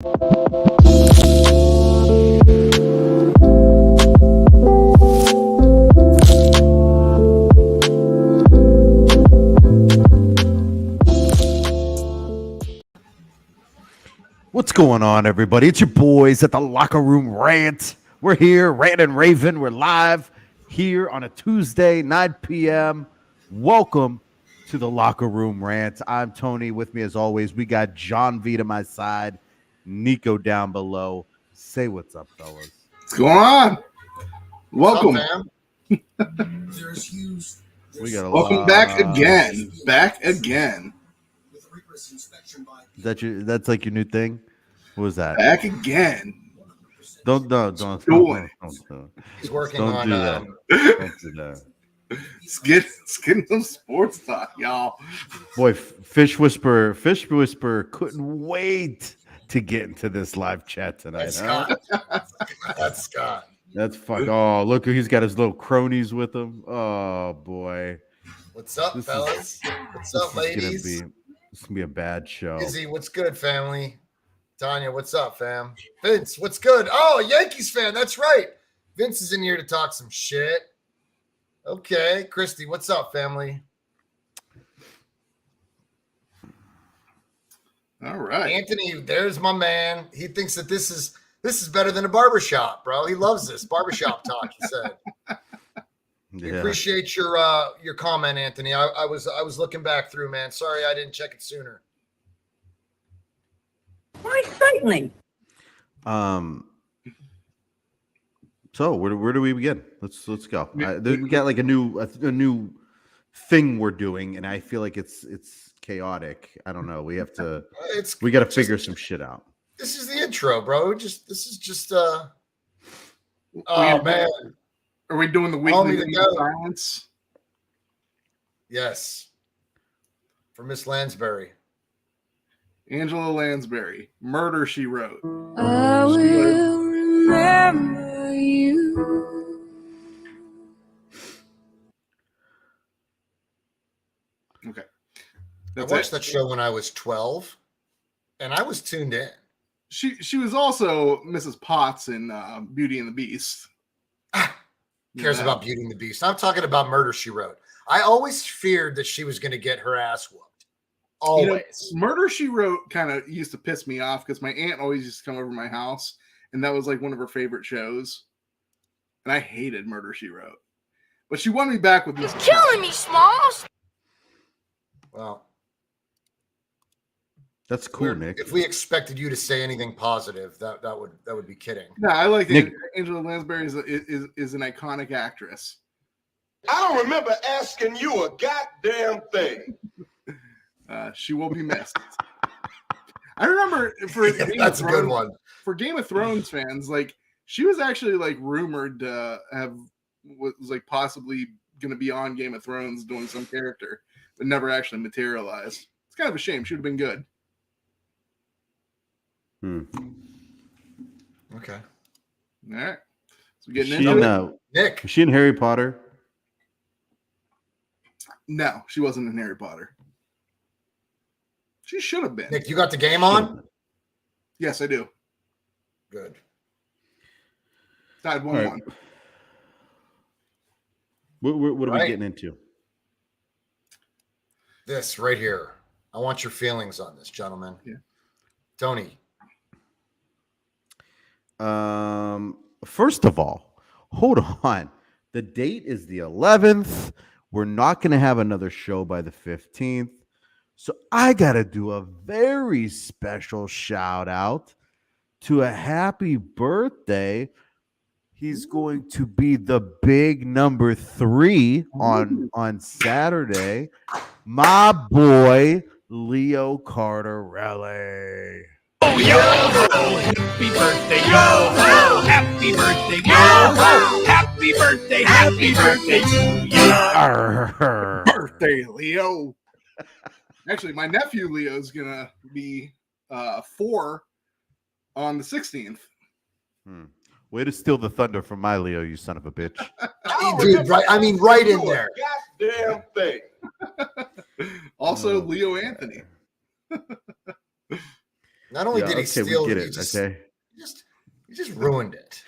What's going on, everybody? It's your boys at the Locker Room Rant. We're here, Rant and Raven. We're live here on a Tuesday, 9 p.m. Welcome to the Locker Room Rant. I'm Tony. With me, as always, we got John V to my side, Nico down below. Say what's up, fellas. What's going on? Welcome. We got Welcome back again. Back again. Is that that's like your new thing? What was that? Back again. Don't. He's working Don't on do that. Don't do that. Let's get some sports talk, y'all. Boy, Fish Whisper couldn't wait to get into this live chat tonight. That's Scott. That's Scott. That's fuck. Oh, look, he's got his little cronies with him. Oh boy. What's up, fellas? What's up, ladies? This is gonna be a bad show. Izzy, what's good, family? Tanya, what's up, fam? Vince, what's good? Oh, Yankees fan. That's right. Vince is in here to talk some shit. Okay, Christy, what's up, family? All right. Anthony, there's my man. He thinks that this is better than a barbershop, bro. He loves this barbershop talk, he said. We appreciate your comment, Anthony. I was looking back through, man. Sorry I didn't check it sooner. Why frightening? So where do we begin? Let's go. We got like a new thing we're doing, and I feel like it's chaotic. I don't know. We got to figure some shit out. This is the intro, bro. Oh man. Are we doing the weekly silence? Yes. For Miss Lansbury. Angela Lansbury. Murder, She Wrote. I will remember you. Okay. I watched that show when I was 12, and I was tuned in. She was also Mrs. Potts in Beauty and the Beast. Cares about Beauty and the Beast. I'm talking about Murder, She Wrote. I always feared that she was going to get her ass whooped. Always. Murder, She Wrote kind of used to piss me off because my aunt always used to come over to my house, and that was like one of her favorite shows. And I hated Murder, She Wrote. But she won me back with this. You're killing me, Smalls. Well, that's cool, Nick. If we expected you to say anything positive, that would be kidding. No, I like Nick. Angela Lansbury is an iconic actress. I don't remember asking you a goddamn thing. She will be missed. I remember for that's a good one. For Game of Thrones fans, like she was actually like rumored to was like possibly going to be on Game of Thrones doing some character, but never actually materialized. It's kind of a shame. She would have been good. Okay. All right. So getting into it. Nick. Was she in Harry Potter? No, she wasn't in Harry Potter. She should have been. Nick, you got the game on? Yes, I do. Good. Tied 1-1. Right. What are we getting into? This right here. I want your feelings on this, gentlemen. Yeah. Tony. First of all, hold on. The date is the 11th. We're not going to have another show by the 15th. So I got to do a very special shout out to a happy birthday. He's going to be the big number 3 on Saturday. My boy, Leo Cardarelli. Oh, yo, ho, happy birthday, yo, ho, happy birthday, yo, ho, happy birthday to you. Birthday, Leo. Actually, my nephew Leo's going to be 4 on the 16th. Way to steal the thunder from my Leo, you son of a bitch. Dude, right? I mean, right in there. Goddamn thing. Also, Leo Anthony. Not only did he steal, we get he it. just, Okay. he just ruined it.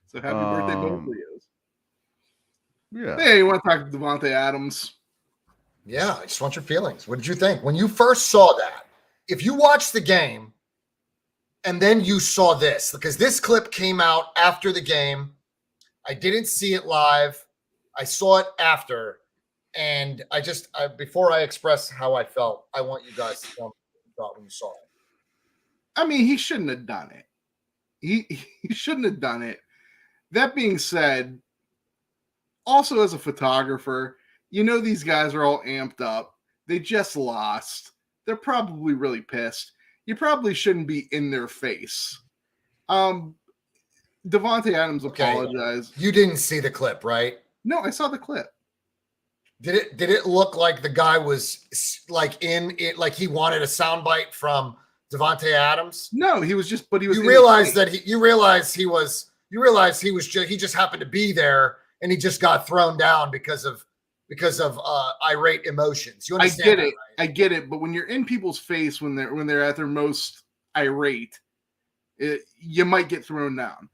So happy birthday, both of you. Yeah. Hey, you want to talk to Devante Adams? Yeah, I just want your feelings. What did you think when you first saw that? If you watched the game and then you saw this, because this clip came out after the game, I didn't see it live. I saw it after, and before I express how I felt, I want you guys to tell me what you thought when you saw it. I mean, he shouldn't have done it. He shouldn't have done it. That being said, also as a photographer, you know these guys are all amped up. They just lost. They're probably really pissed. You probably shouldn't be in their face. Devante Adams apologized. You didn't see the clip, right? No, I saw the clip. Did it look like the guy was like in it, like he wanted a soundbite from Devante Adams? No, he was just. But he was. You realize he just happened to be there, and he just got thrown down because of irate emotions. You understand? I get it. Right? I get it. But when you're in people's face when they're at their most irate, you might get thrown down.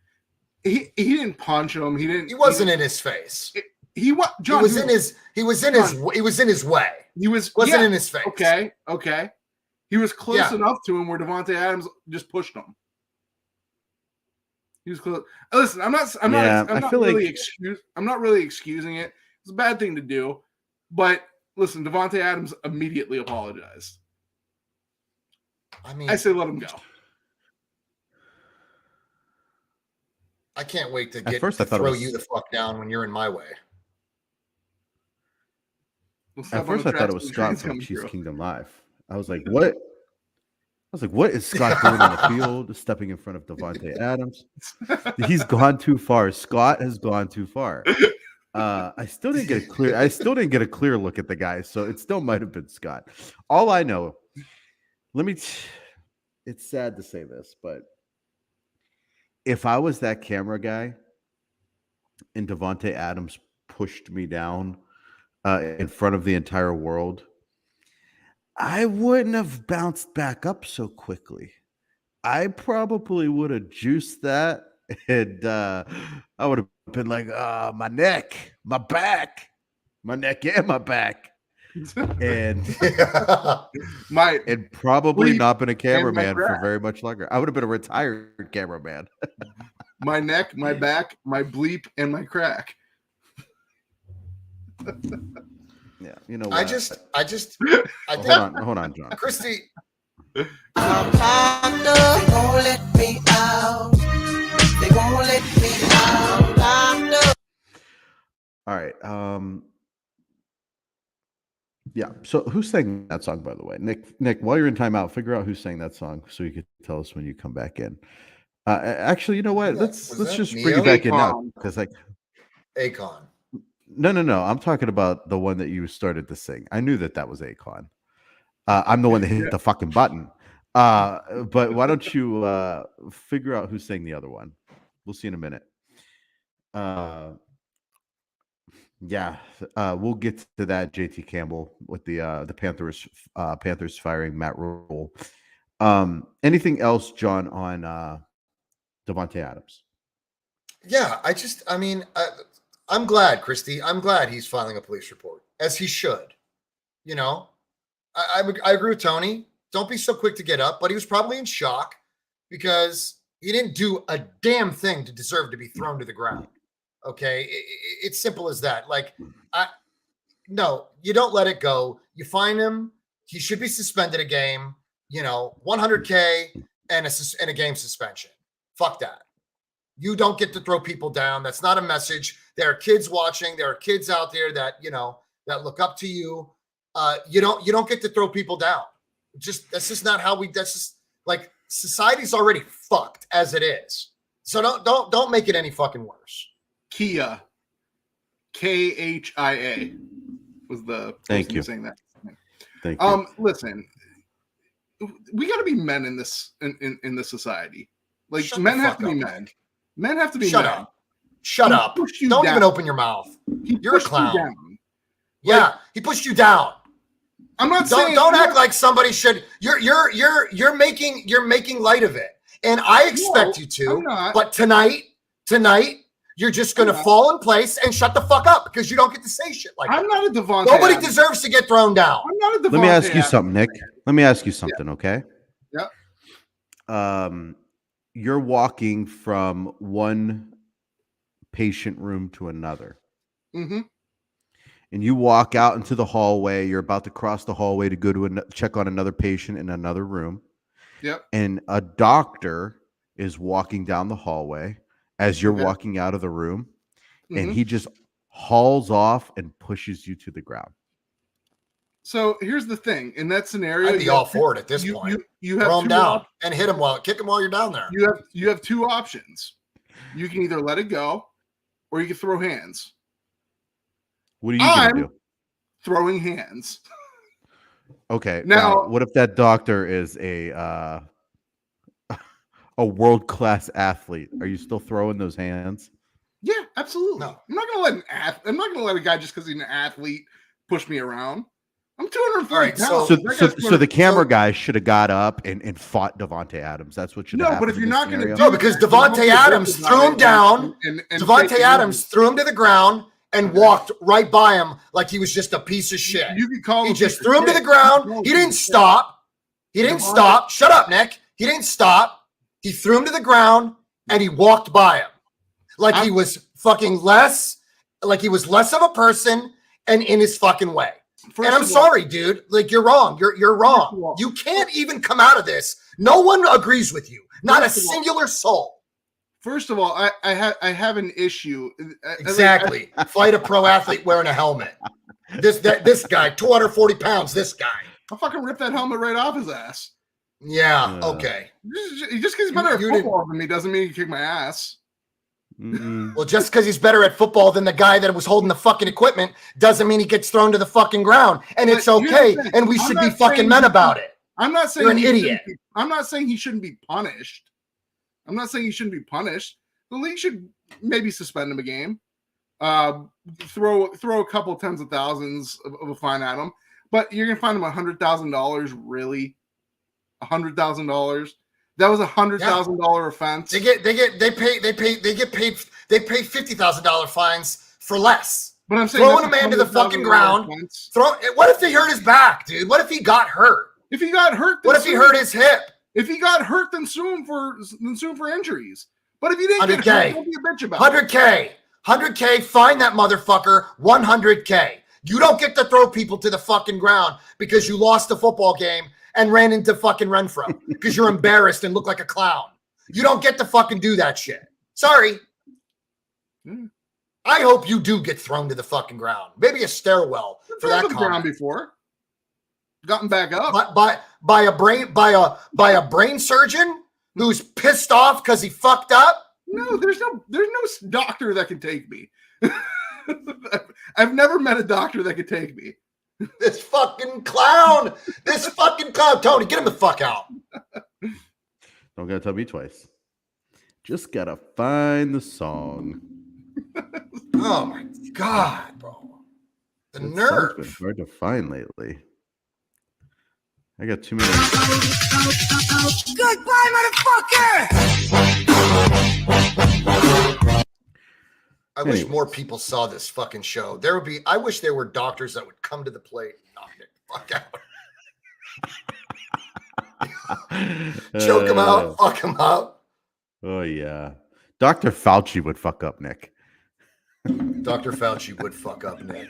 He didn't punch him. He wasn't in his face. He was in his way. He wasn't in his face. Okay. He was close enough to him where Devante Adams just pushed him. He was close. Listen, I'm not really excusing it. It's a bad thing to do, but listen, Devante Adams immediately apologized. I mean, I say let him go. I can't wait to throw you the fuck down when you're in my way. At first, I thought it was Scott from Chiefs Kingdom Live. I was like, what? What is Scott doing on the field, stepping in front of Devante Adams? He's gone too far. Scott has gone too far. I still didn't get a clear look at the guy, so it still might have been Scott. All I know, it's sad to say this, but if I was that camera guy and Devante Adams pushed me down in front of the entire world, I wouldn't have bounced back up so quickly. I probably would have juiced that, and I would have been like, my neck, my back, my neck and my back. And probably not been a cameraman for very much longer. I would have been a retired cameraman. My neck, my back, my bleep, and my crack. Yeah, you know what? I think hold on, John. Christy. They won't let me out. They won't let me out. All right. Yeah. So who sang that song, by the way? Nick, while you're in timeout, figure out who sang that song so you could tell us when you come back in. Actually, you know what? Let's just bring it back in now, because Akon. No. I'm talking about the one that you started to sing. I knew that was Akon. I'm the one that hit the fucking button. But why don't you figure out who sang the other one? We'll see in a minute. We'll get to that. JT Campbell with the Panthers firing Matt Rule. Anything else, John, on Devante Adams? Yeah, I'm glad, Christy. I'm glad he's filing a police report, as he should. You know, I agree with Tony. Don't be so quick to get up, but he was probably in shock because he didn't do a damn thing to deserve to be thrown to the ground. Okay, it's simple as that. No, you don't let it go. You fine him. He should be suspended a game. You know, $100K and a game suspension. Fuck that. You don't get to throw people down. That's not a message. There are kids watching. There are kids out there that that look up to you. You don't get to throw people down. That's just not how that's just like society's already fucked as it is. So don't make it any fucking worse. Kia, KHIA was the thank you saying that. Thank you. Listen, we got to be men in this in this society. Like Shut men the have fuck to be up, men. Men have to be Shut men. up. Shut up. Don't even open your mouth. You're a clown. You down. Yeah, he pushed you down. I'm not saying Don't act like somebody should. You're making light of it, and I expect you to. I'm not. But tonight, you're just gonna fall in place and shut the fuck up because you don't get to say shit like that. I'm not a Devante. Nobody Adams. deserves to get thrown down. I'm not a Devante. Let me ask you Adams. something, Nick. Let me ask you something, okay? Yep. You're walking from one patient room to another. Mm-hmm. And you walk out into the hallway. You're about to cross the hallway to go to check on another patient in another room. Yep. And a doctor is walking down the hallway as you're Okay. walking out of the room, and Mhm. he just hauls off and pushes you to the ground. So here's the thing: in that scenario, I'd be all for it at this point. You have Throw him two down and hit him kick him while you're down there. You have two options. You can either let it go, or you can throw hands. What are you going to do? Throwing hands. Okay. Now- what if that doctor is a world-class athlete? Are you still throwing those hands? Yeah, absolutely. No. I'm not gonna let a guy just because he's an athlete push me around. I'm 240 All right, pounds. So, That so, guy's so the 200 camera guy should have got up and fought Devante Adams. That's what should have No, happened. but if in you're this not going to scenario. No, because Devante Adams threw him down. Devante Adams threw him to the ground and walked right by him like he was just a piece of shit. You can call He him just piece of threw him to shit. the ground. No, He didn't piece of shit. stop. He didn't Devante- stop. Shut up, Nick. He didn't stop. He threw him to the ground and he walked by him like he was fucking less of a person and in his fucking way. First And I'm of all- sorry, dude. Like you're wrong. You're First of wrong. all- You can't even come out of this. No one agrees with you. Not a First of all- singular soul. First of all, I have an issue. Exactly. Fight a pro athlete wearing a helmet. This guy, 240 pounds. This guy. I'll fucking rip that helmet right off his ass. Yeah. Yeah. Okay. Just because he's better at You didn't- football than me doesn't mean he can kick my ass. Mm-mm. Well, just because he's better at football than the guy that was holding the fucking equipment doesn't mean he gets thrown to the fucking ground. And it's But here's the okay. thing. And we I'm should not be fucking saying men he- about it. I'm not saying You're an he shouldn't idiot. I'm not saying he shouldn't be punished. I'm not saying he shouldn't be punished. The league should maybe suspend him a game. Throw a couple tens of thousands of a fine at him. But you're gonna find him $100,000, really? $100,000? That was $100,000 offense. They pay $50,000 fines for less. But I'm saying Throwing that's a man to the fucking $100,000 ground. offense. What if he hurt his back, dude? What if he got hurt? If he got hurt, then What if he sue hurt him. his hip? If he got hurt, then sue him for injuries. But if you didn't get 100K. hurt, don't be a bitch about it. 100K, fine that motherfucker, 100K. You don't get to throw people to the fucking ground because you lost a football game and ran into fucking Renfro because you're embarrassed and look like a clown. You don't get to fucking do that shit. Sorry. Hmm. I hope you do get thrown to the fucking ground. Maybe a stairwell for that I've been ground comment. before. Gotten back up. By a brain surgeon who's pissed off because he fucked up. No, there's no doctor that can take me. I've never met a doctor that could take me. This fucking clown. Tony, get him the fuck out. Don't gotta tell me twice. Just gotta find the song. Oh my god, bro. The That song's nerve. been hard to find lately. I got too many. Goodbye, motherfucker! I wish Anyways. more people saw this fucking show. I wish there were doctors that would come to the plate and knock it the fuck out. Choke him out, fuck him out. Oh yeah. Dr. Fauci would fuck up Nick. Dr. Fauci would fuck up Nick.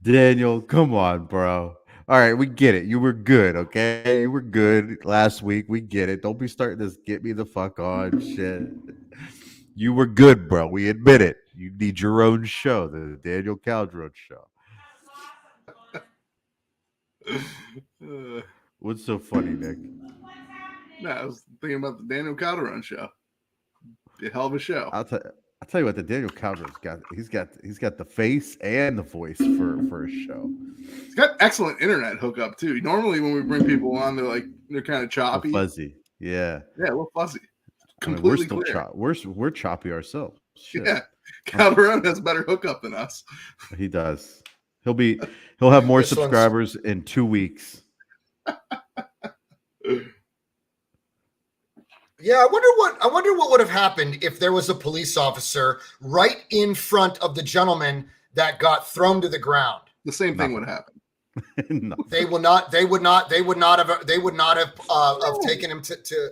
Daniel, come on, bro. All right, we get it. You were good, okay? You were good last week. We get it. Don't be starting this get me the fuck on shit. You were good, bro. We admit it. You need your own show, the Daniel Calderon show. What's so funny, Nick? No, I was thinking about the Daniel Calderon show. A hell of a show. I'll tell you what, the Daniel Calderon's got. He's got the face and the voice for a show. It's got excellent internet hookup too. Normally, when we bring people on, they're kind of choppy. Fuzzy, yeah. Yeah, a little fuzzy. I mean, Completely we're clear. we're choppy ourselves. Shit. Yeah, Calderon has better hookup than us. He does. He'll have more This one's- subscribers in 2 weeks. Yeah, I wonder what would have happened if there was a police officer right in front of the gentleman that got thrown to the ground. The same thing would happen. No. They would not have taken him to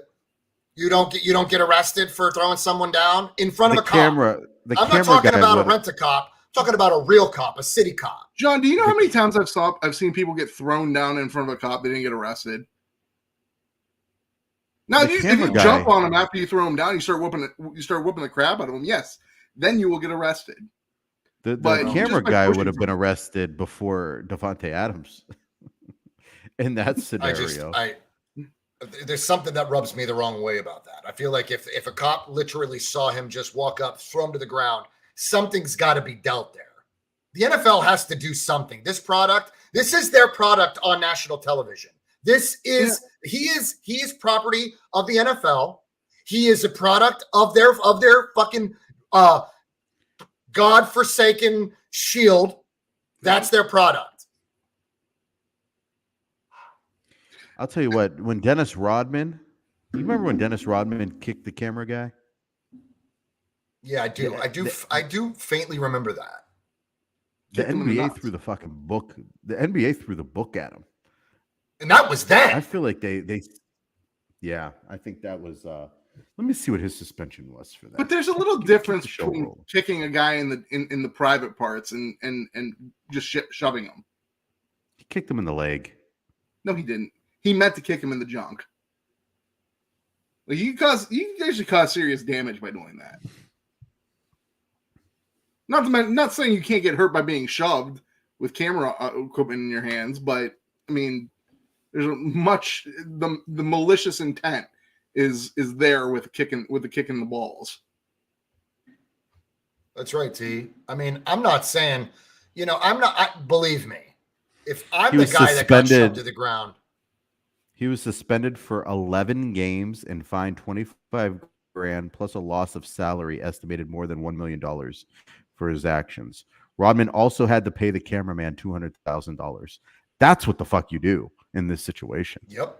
you don't get arrested for throwing someone down in front of a cop. I'm not talking about a rent-a-cop. I'm talking about a real cop, a city cop. John, do you know how many times I've seen people get thrown down in front of a cop, they didn't get arrested? Now, if you jump on him after you throw him down, you start whooping the crap out of him. Yes, then you will get arrested. The camera guy would have been arrested before Devante Adams in that scenario. There's something that rubs me the wrong way about that. I feel like if a cop literally saw him just walk up, throw him to the ground, something's got to be dealt there. The NFL has to do something. This is their product on national television. He is property of the NFL. He is a product of their fucking God-forsaken shield. That's their product. I'll tell you what, when Dennis Rodman, you remember when Dennis Rodman kicked the camera guy? Yeah, I do. I do faintly remember that. The NBA threw the fucking book. The NBA threw the book at him. And that was that. I feel like they yeah, I think that was let me see what his suspension was for that. But there's a little difference between kicking a guy in the private parts and just shoving him. He kicked him in the leg. No, he didn't. He meant to kick him in the junk. Like you actually cause serious damage by doing that. Not saying you can't get hurt by being shoved with camera equipment in your hands, but I mean, there's the malicious intent is there with the kick in the balls. That's right, T. I mean, I'm not saying, believe me, if I'm the guy that got shoved to the ground. He was suspended for 11 games and fined 25 grand plus a loss of salary estimated more than $1 million for his actions. Rodman also had to pay the cameraman $200,000. That's what the fuck you do in this situation. Yep.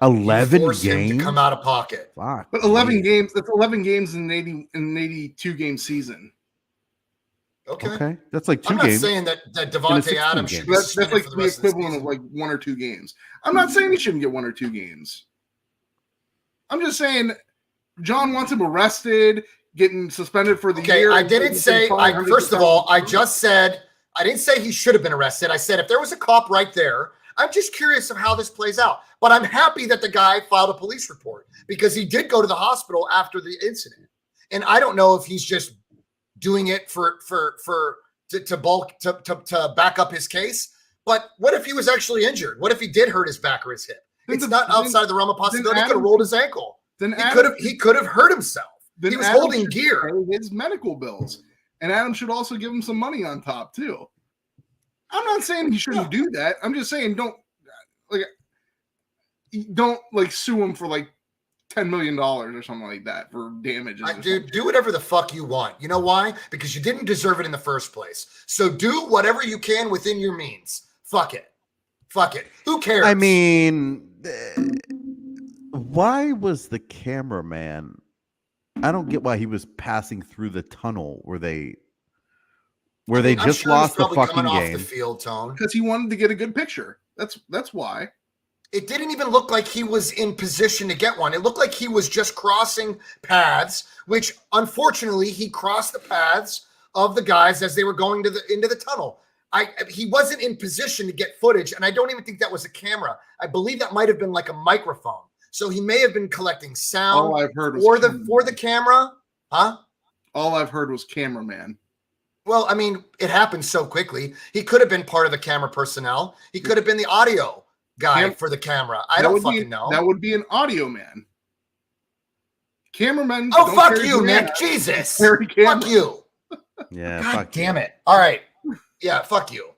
11 games to come out of pocket. Fuck. But 11 games. That's 11 games in an 82 game season. Okay. That's like 2 games. I'm not saying that Devante Adams should be that's like the equivalent of like 1 or 2 games. I'm not saying he shouldn't get 1 or 2 games. I'm just saying John wants him arrested, getting suspended for the year. I didn't say. First of all, I just said I didn't say he should have been arrested. I said if there was a cop right there, I'm just curious of how this plays out. But I'm happy that the guy filed a police report because he did go to the hospital after the incident, and I don't know if he's just doing it to back up his case. But what if he was actually injured? What if he did hurt his back or his hip? It's not outside the realm of possibility. He could have rolled his ankle. He could have hurt himself. He was holding gear. His medical bills, and Adam should also give him some money on top too. I'm not saying he shouldn't do that. I'm just saying don't sue him for like $10 million or something like that for damages. Dude, do whatever the fuck you want. You know why? Because you didn't deserve it in the first place. So do whatever you can within your means. Fuck it. Who cares? I mean, why was the cameraman? I don't get why he was passing through the tunnel where they just lost the fucking game. Off the field, Tone. Because he wanted to get a good picture. That's why. It didn't even look like he was in position to get one. It looked like he was just crossing paths, which unfortunately he crossed the paths of the guys as they were going into the tunnle. He wasn't in position to get footage, and I don't even think that was a camera. I believe that might have been like a microphone. So he may have been collecting sound. All I've heard was for the camera. Huh? All I've heard was cameraman. Well, I mean, it happened so quickly. He could have been part of the camera personnel. He could have been the audio guy for the camera. I don't fucking know. That would be an audio man. Cameramen. Oh, fuck you, Nick. Jesus. Fuck you. Yeah. God damn it. All right. Yeah, fuck you.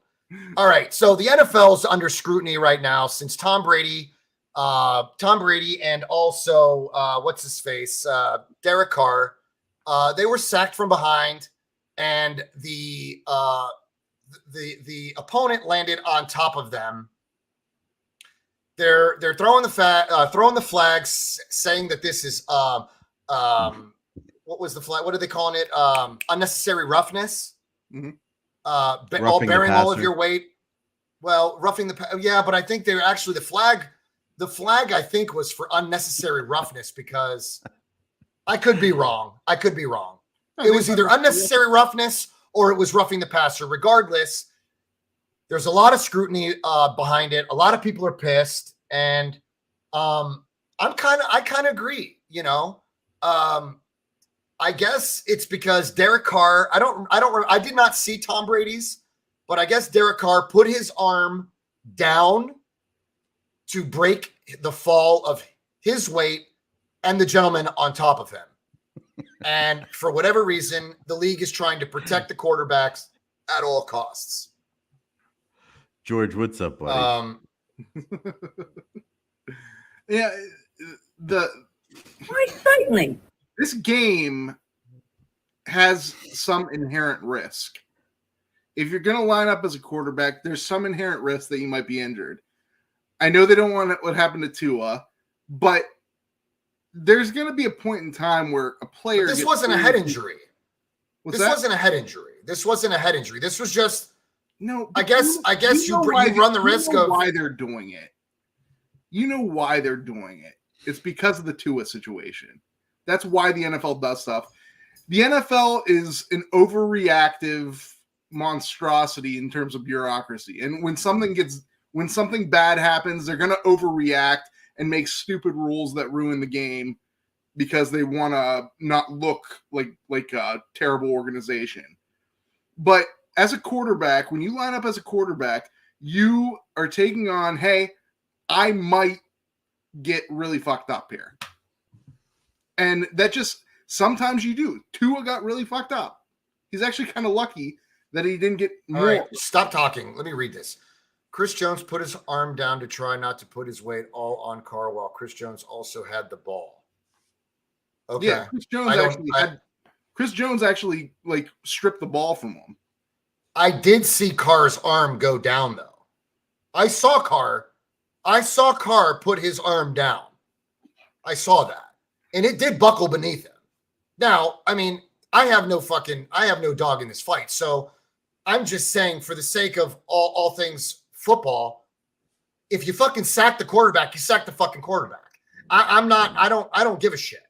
All right. So the NFL's under scrutiny right now since Tom Brady and also what's his face? Derek Carr. They were sacked from behind, and the the opponent landed on top of them. They're throwing the flags, saying that this is what was the flag? What are they calling it? Unnecessary roughness. Mm-hmm. All bearing all of your weight. Well, roughing the but I think they're actually the flag I think was for unnecessary roughness, because I could be wrong. It was either unnecessary roughness or it was roughing the passer. Regardless, there's a lot of scrutiny behind it. A lot of people are pissed, and I kind of agree. I guess it's because Derek Carr. I did not see Tom Brady's, but I guess Derek Carr put his arm down to break the fall of his weight and the gentleman on top of him. And for whatever reason, the league is trying to protect the quarterbacks at all costs. George, what's up, buddy? Yeah, Quite frightening. this game has some inherent risk. If you're going to line up as a quarterback, there's some inherent risk that you might be injured. I know they don't want what happened to Tua, but there's going to be a point in time where a player. This wasn't a head injury. This wasn't a head injury. This wasn't a head injury. This was just. No, I guess you run the risk of why they're doing it. You know why they're doing it. It's because of the Tua situation. That's why the NFL does stuff. The NFL is an overreactive monstrosity in terms of bureaucracy. And when something bad happens, they're going to overreact and make stupid rules that ruin the game because they want to not look like a terrible organization. But as a quarterback, when you line up as a quarterback, you are taking on, hey, I might get really fucked up here. And that just, sometimes you do. Tua got really fucked up. He's actually kind of lucky that he didn't get more. All right, stop talking. Let me read this. Chris Jones put his arm down to try not to put his weight all on Carr, while Chris Jones also had the ball. Okay. Yeah, Chris Jones actually like stripped the ball from him. I did see Carr's arm go down, though. I saw Carr put his arm down. I saw that. And it did buckle beneath him. Now, I mean, I have no dog in this fight. So I'm just saying, for the sake of all things football, if you fucking sack the quarterback, you sack the fucking quarterback. I don't give a shit.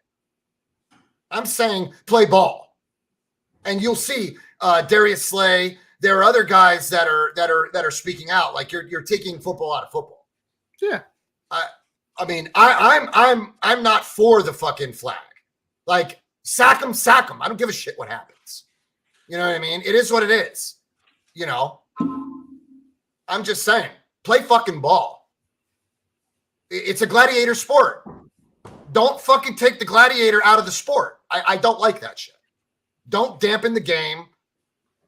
I'm saying play ball. And you'll see Darius Slay. There are other guys that are speaking out, like you're taking football out of football. Yeah. I mean, I'm not for the fucking flag. Like, sack him. I don't give a shit what happens. You know what I mean? It is what it is. You know? I'm just saying, play fucking ball. It's a gladiator sport. Don't fucking take the gladiator out of the sport. I don't like that shit. Don't dampen the game.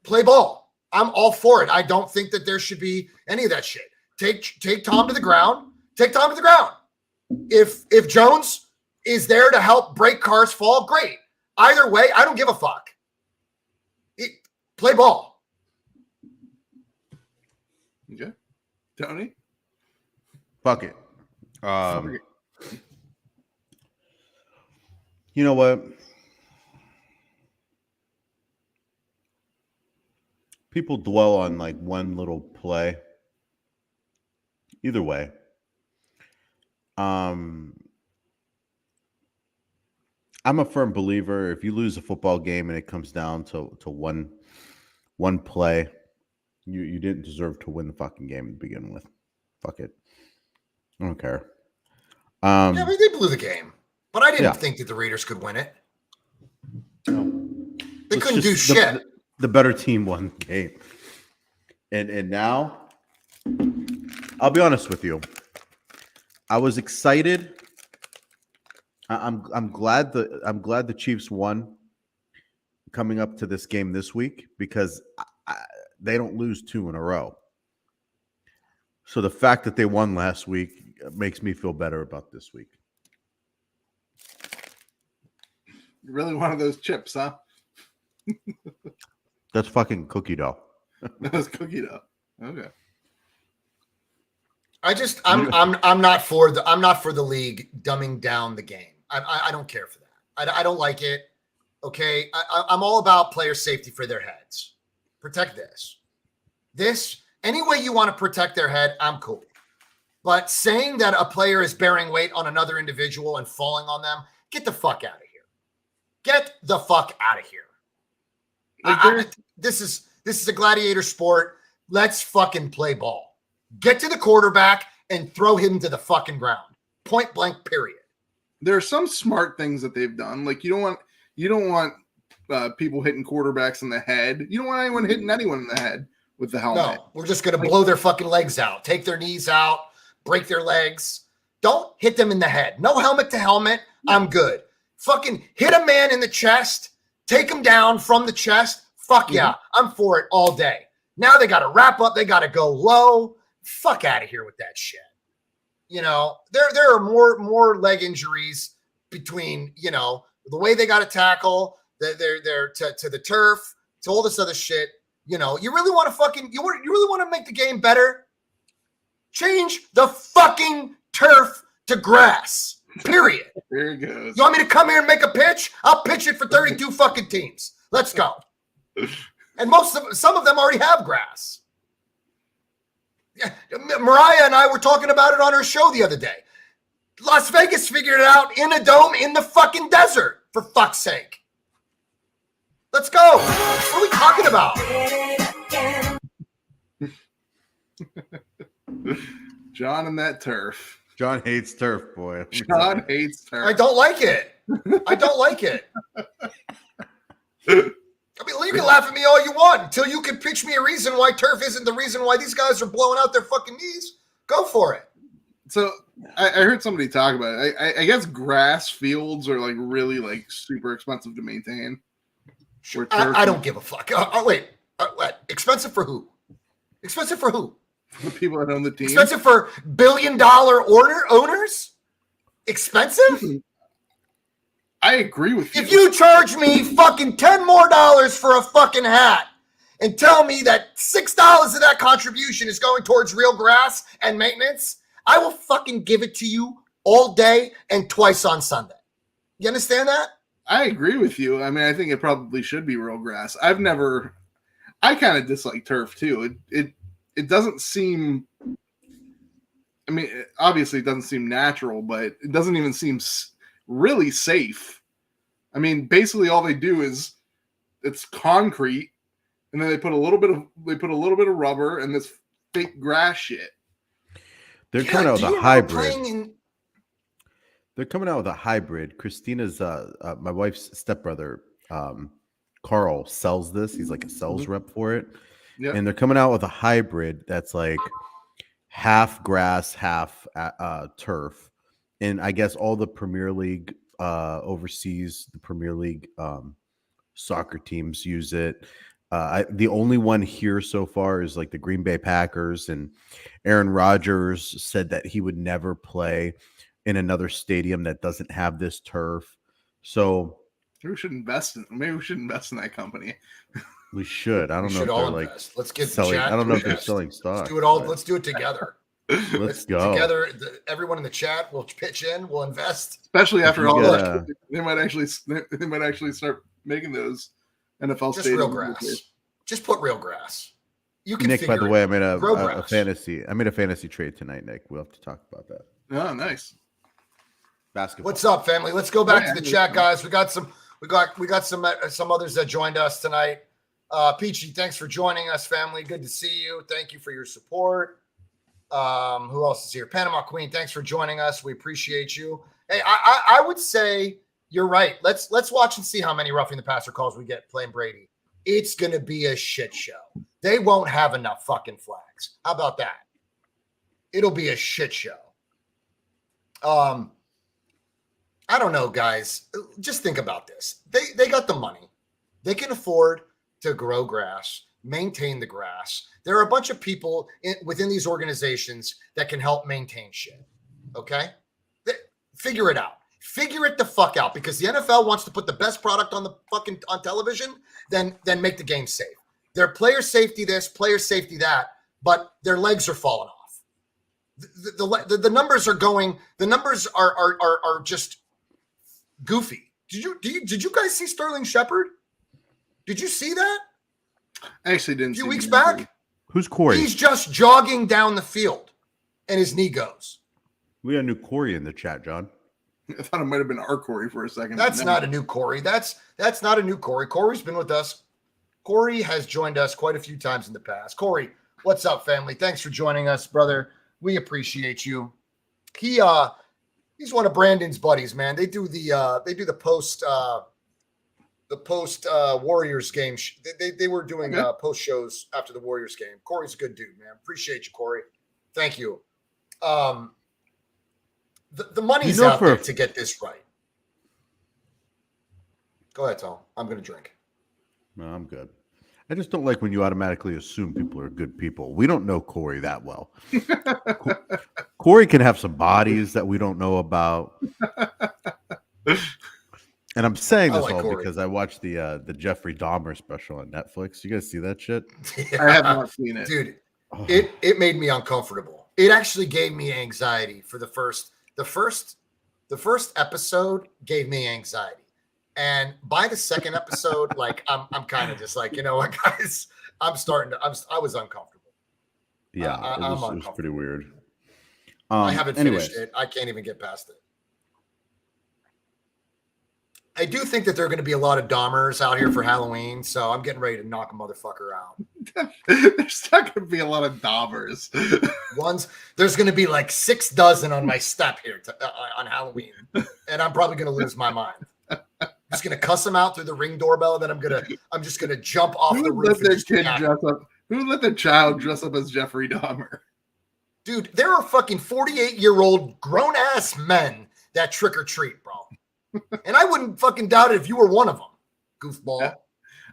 Play ball. I'm all for it. I don't think that there should be any of that shit. Take Tom to the ground. Take Tom to the ground. If Jones is there to help break Carr's fall, great. Either way, I don't give a fuck. Play ball. Okay. Tony? Fuck it. You know what? People dwell on like one little play. Either way. I'm a firm believer, if you lose a football game and it comes down to one play, you didn't deserve to win the fucking game to begin with. Fuck it. I don't care. Yeah, but they blew the game. But I didn't think that the Raiders could win it. They couldn't do shit. The better team won the game. And now, I'll be honest with you. I was excited. I'm glad the Chiefs won coming up to this game this week, because they don't lose 2 in a row. So the fact that they won last week makes me feel better about this week. You're really one of those chips, huh? That's fucking cookie dough. That was cookie dough. Okay. I'm not for the league dumbing down the game. I don't care for that. I don't like it. Okay. I'm all about player safety for their heads. Protect this. Any way you want to protect their head, I'm cool. But saying that a player is bearing weight on another individual and falling on them, get the fuck out of here. Get the fuck out of here. This is a gladiator sport. Let's fucking play ball. Get to the quarterback and throw him to the fucking ground. Point blank, period. There are some smart things that they've done. Like you don't want people hitting quarterbacks in the head. You don't want anyone hitting anyone in the head with the helmet. No, we're just going to blow their fucking legs out, take their knees out, break their legs. Don't hit them in the head. No helmet to helmet. I'm good. Fucking hit a man in the chest, take him down from the chest. Fuck yeah. I'm for it all day. Now they got to wrap up. They got to go low. Fuck out of here with that shit. You know, there are more leg injuries between, you know, the way they got to tackle, they're to the turf, to all this other shit. You know, you really want to make the game better? Change the fucking turf to grass. Period. There it goes. You want me to come here and make a pitch? I'll pitch it for 32 fucking teams. Let's go. And some of them already have grass. Yeah, Mariah and I were talking about it on her show the other day. Las Vegas figured it out in a dome in the fucking desert, for fuck's sake. Let's go. What are we talking about? John and that turf. John hates turf, boy. John hates turf. I don't like it. I don't like it. I mean, you can laugh at me all you want until you can pitch me a reason why turf isn't the reason why these guys are blowing out their fucking knees. Go for it. So I heard somebody talk about it. I guess grass fields are like really like super expensive to maintain. I don't give a fuck. Wait. What? Expensive for who? Expensive for who? For the people that own the team. Expensive for billion-dollar owners? Expensive? I agree with you. If you charge me fucking $10 more for a fucking hat and tell me that $6 of that contribution is going towards real grass and maintenance, I will fucking give it to you all day and twice on Sunday. You understand that? I agree with you. I mean, I think it probably should be real grass. I kind of dislike turf too. It doesn't seem, I mean, obviously it doesn't seem natural, but it doesn't even seem really safe. I mean, basically all they do is it's concrete, and then they put a little bit of rubber and this fake grass shit. They're coming out with a hybrid. They're coming out with a hybrid. Christina's my wife's stepbrother, Carl, sells this. He's like a sales rep for it. Yep. And they're coming out with a hybrid that's like half grass, half turf. And I guess all the Premier League overseas, the Premier League soccer teams use it. The only one here so far is like the Green Bay Packers, and Aaron Rodgers said that he would never play in another stadium that doesn't have this turf. So maybe we should invest in that company. We should. I don't know if they're like let's get selling. I don't know if they're selling stock. Let's do it all. Let's do it together. Let's go together. Everyone in the chat will pitch in. We'll invest. Especially after all that, they might actually start making those NFL just real grass. Just put real grass. You can. Nick, by the way, I made a fantasy. I made a fantasy trade tonight, Nick. We'll have to talk about that. Oh, nice. Basketball. What's up, family? Let's go back to the chat, guys. We got some others that joined us tonight. Peachy, thanks for joining us, family. Good to see you. Thank you for your support. Who else is here? Panama Queen, thanks for joining us. We appreciate you. Hey, I would say you're right. Let's watch and see how many roughing the passer calls we get playing Brady. It's gonna be a shit show. They won't have enough fucking flags. How about that? It'll be a shit show. I don't know, guys. Just think about this. They got the money. They can afford to grow grass, maintain the grass. There are a bunch of people within these organizations that can help maintain shit. Okay? Figure it out. Figure it the fuck out, because the NFL wants to put the best product on television, then make the game safe. They're player safety this, player safety that, but their legs are falling off. The numbers are going. The numbers are just goofy. Did you guys see Sterling Shepard? Did you see that? I actually didn't. A few weeks back. Who's Corey? He's just jogging down the field, and his knee goes. We got a new Corey in the chat, John. I thought it might have been our Corey for a second. That's not a new Corey. That's not a new Corey. Corey's been with us. Corey has joined us quite a few times in the past. Corey, what's up, family? Thanks for joining us, brother. We appreciate you. He's one of Brandon's buddies, man. They do the post Warriors game. They were doing post shows after the Warriors game. Corey's a good dude, man. Appreciate you, Corey. Thank you. The money's out there to get this right. Go ahead, Tom. I'm going to drink. No, I'm good. I just don't like when you automatically assume people are good people. We don't know Corey that well. Corey can have some bodies that we don't know about. And I'm saying this all because I watched the Jeffrey Dahmer special on Netflix. You guys see that shit? Yeah. I have not seen it. Dude, it made me uncomfortable. It actually gave me anxiety for the first episode gave me anxiety. And by the second episode, like I'm kind of just like, you know what, guys, I was uncomfortable. Yeah, it was pretty weird. I haven't finished it. I can't even get past it. I do think that there are going to be a lot of Dahmers out here for Halloween, so I'm getting ready to knock a motherfucker out. There's not going to be a lot of Dahmers. There's going to be like 6 dozen on my step here on Halloween, and I'm probably going to lose my mind. I'm just going to cuss them out through the Ring doorbell, and then I'm just going to jump off the roof. Who would let their child dress up as Jeffrey Dahmer? Dude, there are fucking 48-year-old grown-ass men that trick or treat, bro. And I wouldn't fucking doubt it if you were one of them, goofball. Yeah.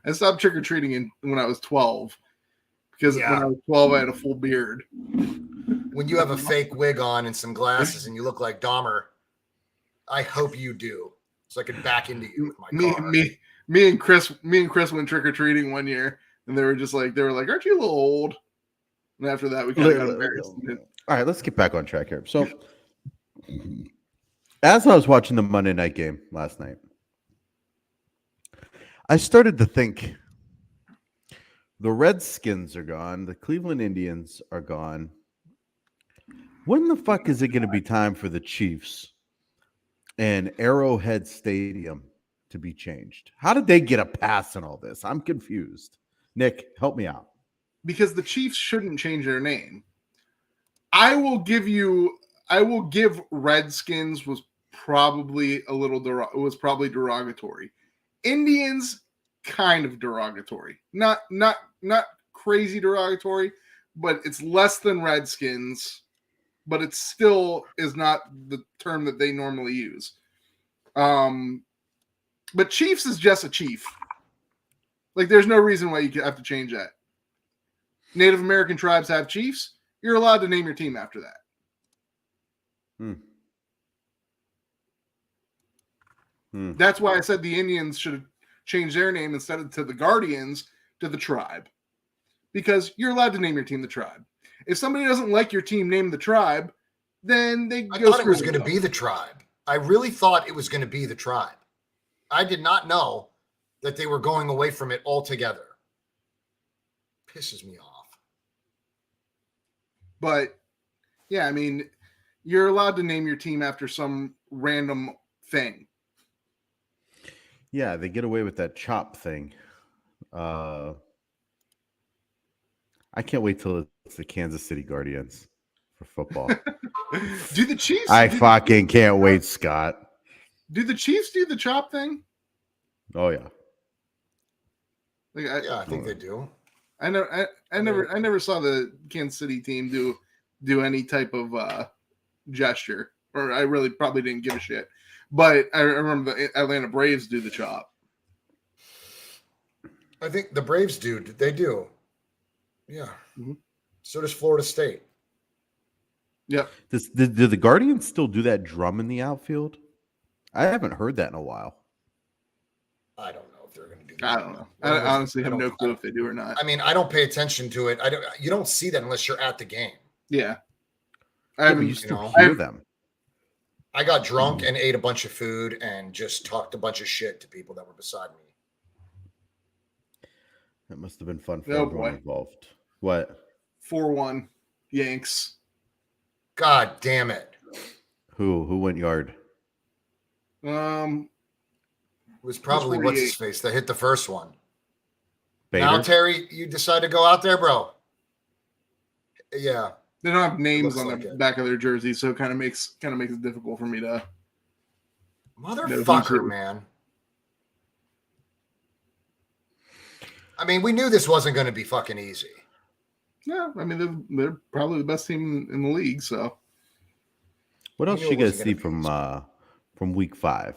I stopped trick or treating when I was 12 because when I was 12, I had a full beard. When you have a fake wig on and some glasses and you look like Dahmer, I hope you do, so I can back into you with my car. Me and Chris went trick or treating one year, and they were like, "Aren't you a little old?" And after that, we kind of got embarrassed. All right, let's get back on track here. So. As I was watching the Monday night game last night, I started to think the Redskins are gone. The Cleveland Indians are gone. When the fuck is it going to be time for the Chiefs and Arrowhead Stadium to be changed? How did they get a pass in all this? I'm confused. Nick, help me out. Because the Chiefs shouldn't change their name. I will give Redskins was probably derogatory. Indians, kind of derogatory. Not crazy derogatory, but it's less than Redskins, but it still is not the term that they normally use. But Chiefs is just a chief. Like, there's no reason why you have to change that. Native American tribes have chiefs. You're allowed to name your team after that. That's why I said the Indians should change their name instead of to the Guardians to the Tribe, because you're allowed to name your team the Tribe. If somebody doesn't like your team named the Tribe, then I thought it was going to be the Tribe. I really thought it was going to be the Tribe. I did not know that they were going away from it altogether. Pisses me off. But yeah, I mean, you're allowed to name your team after some random thing. Yeah, they get away with that chop thing. I can't wait till it's the Kansas City Guardians for football. Do the Chiefs? I fucking can't wait, Scott. Do the Chiefs do the chop thing? Oh yeah. I think they do. I never saw the Kansas City team do any type of gesture, or I really probably didn't give a shit. But I remember the Atlanta Braves do the chop. I think the Braves do. They do. Yeah. Mm-hmm. So does Florida State. Yep. Do the Guardians still do that drum in the outfield? I haven't heard that in a while. I don't know if they're going to do I don't know. I honestly have no clue if they do or not. I mean, I don't pay attention to it. You don't see that unless you're at the game. Yeah. Yeah, but you still hear them. I got drunk and ate a bunch of food and just talked a bunch of shit to people that were beside me. That must have been fun for everyone involved. What? 4-1 Yanks. God damn it. Who went yard? It was probably what's his face that hit the first one. Bader? Now, Terry, you decide to go out there, bro. Yeah. They don't have names on like the back of their jerseys, so it kind of makes it difficult for me to. Motherfucker, man. I mean, we knew this wasn't going to be fucking easy. Yeah, I mean they're probably the best team in the league. So, what else you guys see from week 5?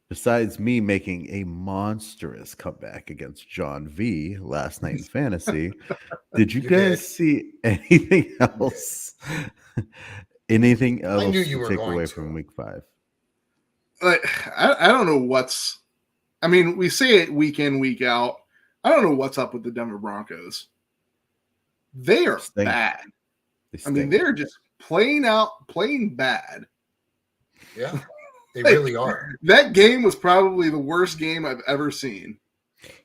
Besides me making a monstrous comeback against John V last night in fantasy, did you guys see anything else? Anything else I knew you were take going away to. from week 5? Like, I don't know what's. I mean, we say it week in, week out. I don't know what's up with the Denver Broncos. They are bad. I mean, they're just plain bad. Yeah, they really are. That game was probably the worst game I've ever seen.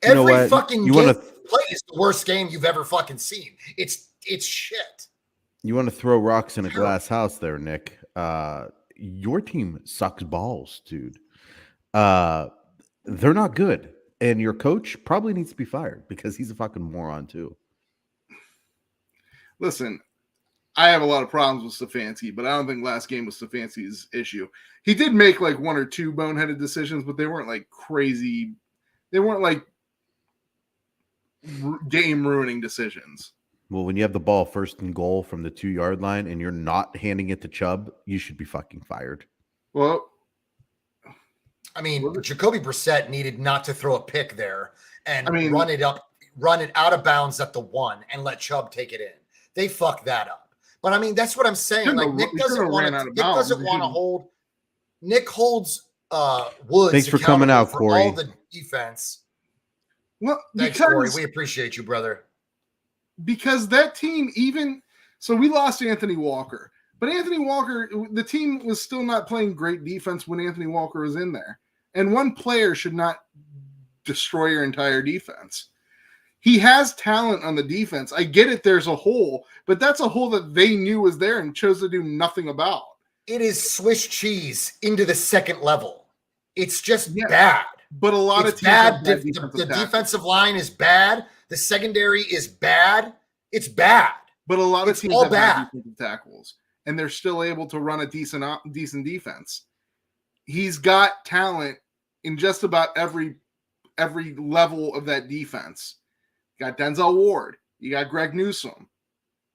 Every fucking game play is the worst game you've ever fucking seen. It's shit. You want to throw rocks in a glass house there, Nick. Your team sucks balls, dude. They're not good. And your coach probably needs to be fired because he's a fucking moron too. Listen, I have a lot of problems with Stefanski, but I don't think last game was Stefanski's issue. He did make like 1 or 2 boneheaded decisions, but they weren't like crazy. They weren't like game-ruining decisions. Well, when you have the ball first and goal from the 2-yard line and you're not handing it to Chubb, you should be fucking fired. Well, I mean, Jacoby Brissett needed not to throw a pick there and run it out of bounds at the 1 and let Chubb take it in. They fucked that up. But I mean, that's what I'm saying. Like Nick doesn't want to hold. Nick holds Woods. Thanks for coming out, Corey. All the defense. Well, thanks, Corey. We appreciate you, brother. Because that team, we lost Anthony Walker, but Anthony Walker, the team was still not playing great defense when Anthony Walker was in there. And one player should not destroy your entire defense. He has talent on the defense. I get it. There's a hole, but that's a hole that they knew was there and chose to do nothing about. It is Swiss cheese into the second level. It's just bad. But a lot of teams bad. The defensive line is bad. The secondary is bad. It's bad. But a lot of teams have bad defensive tackles, and they're still able to run a decent defense. He's got talent in just about every level of that defense. You got Denzel Ward. You got Greg Newsome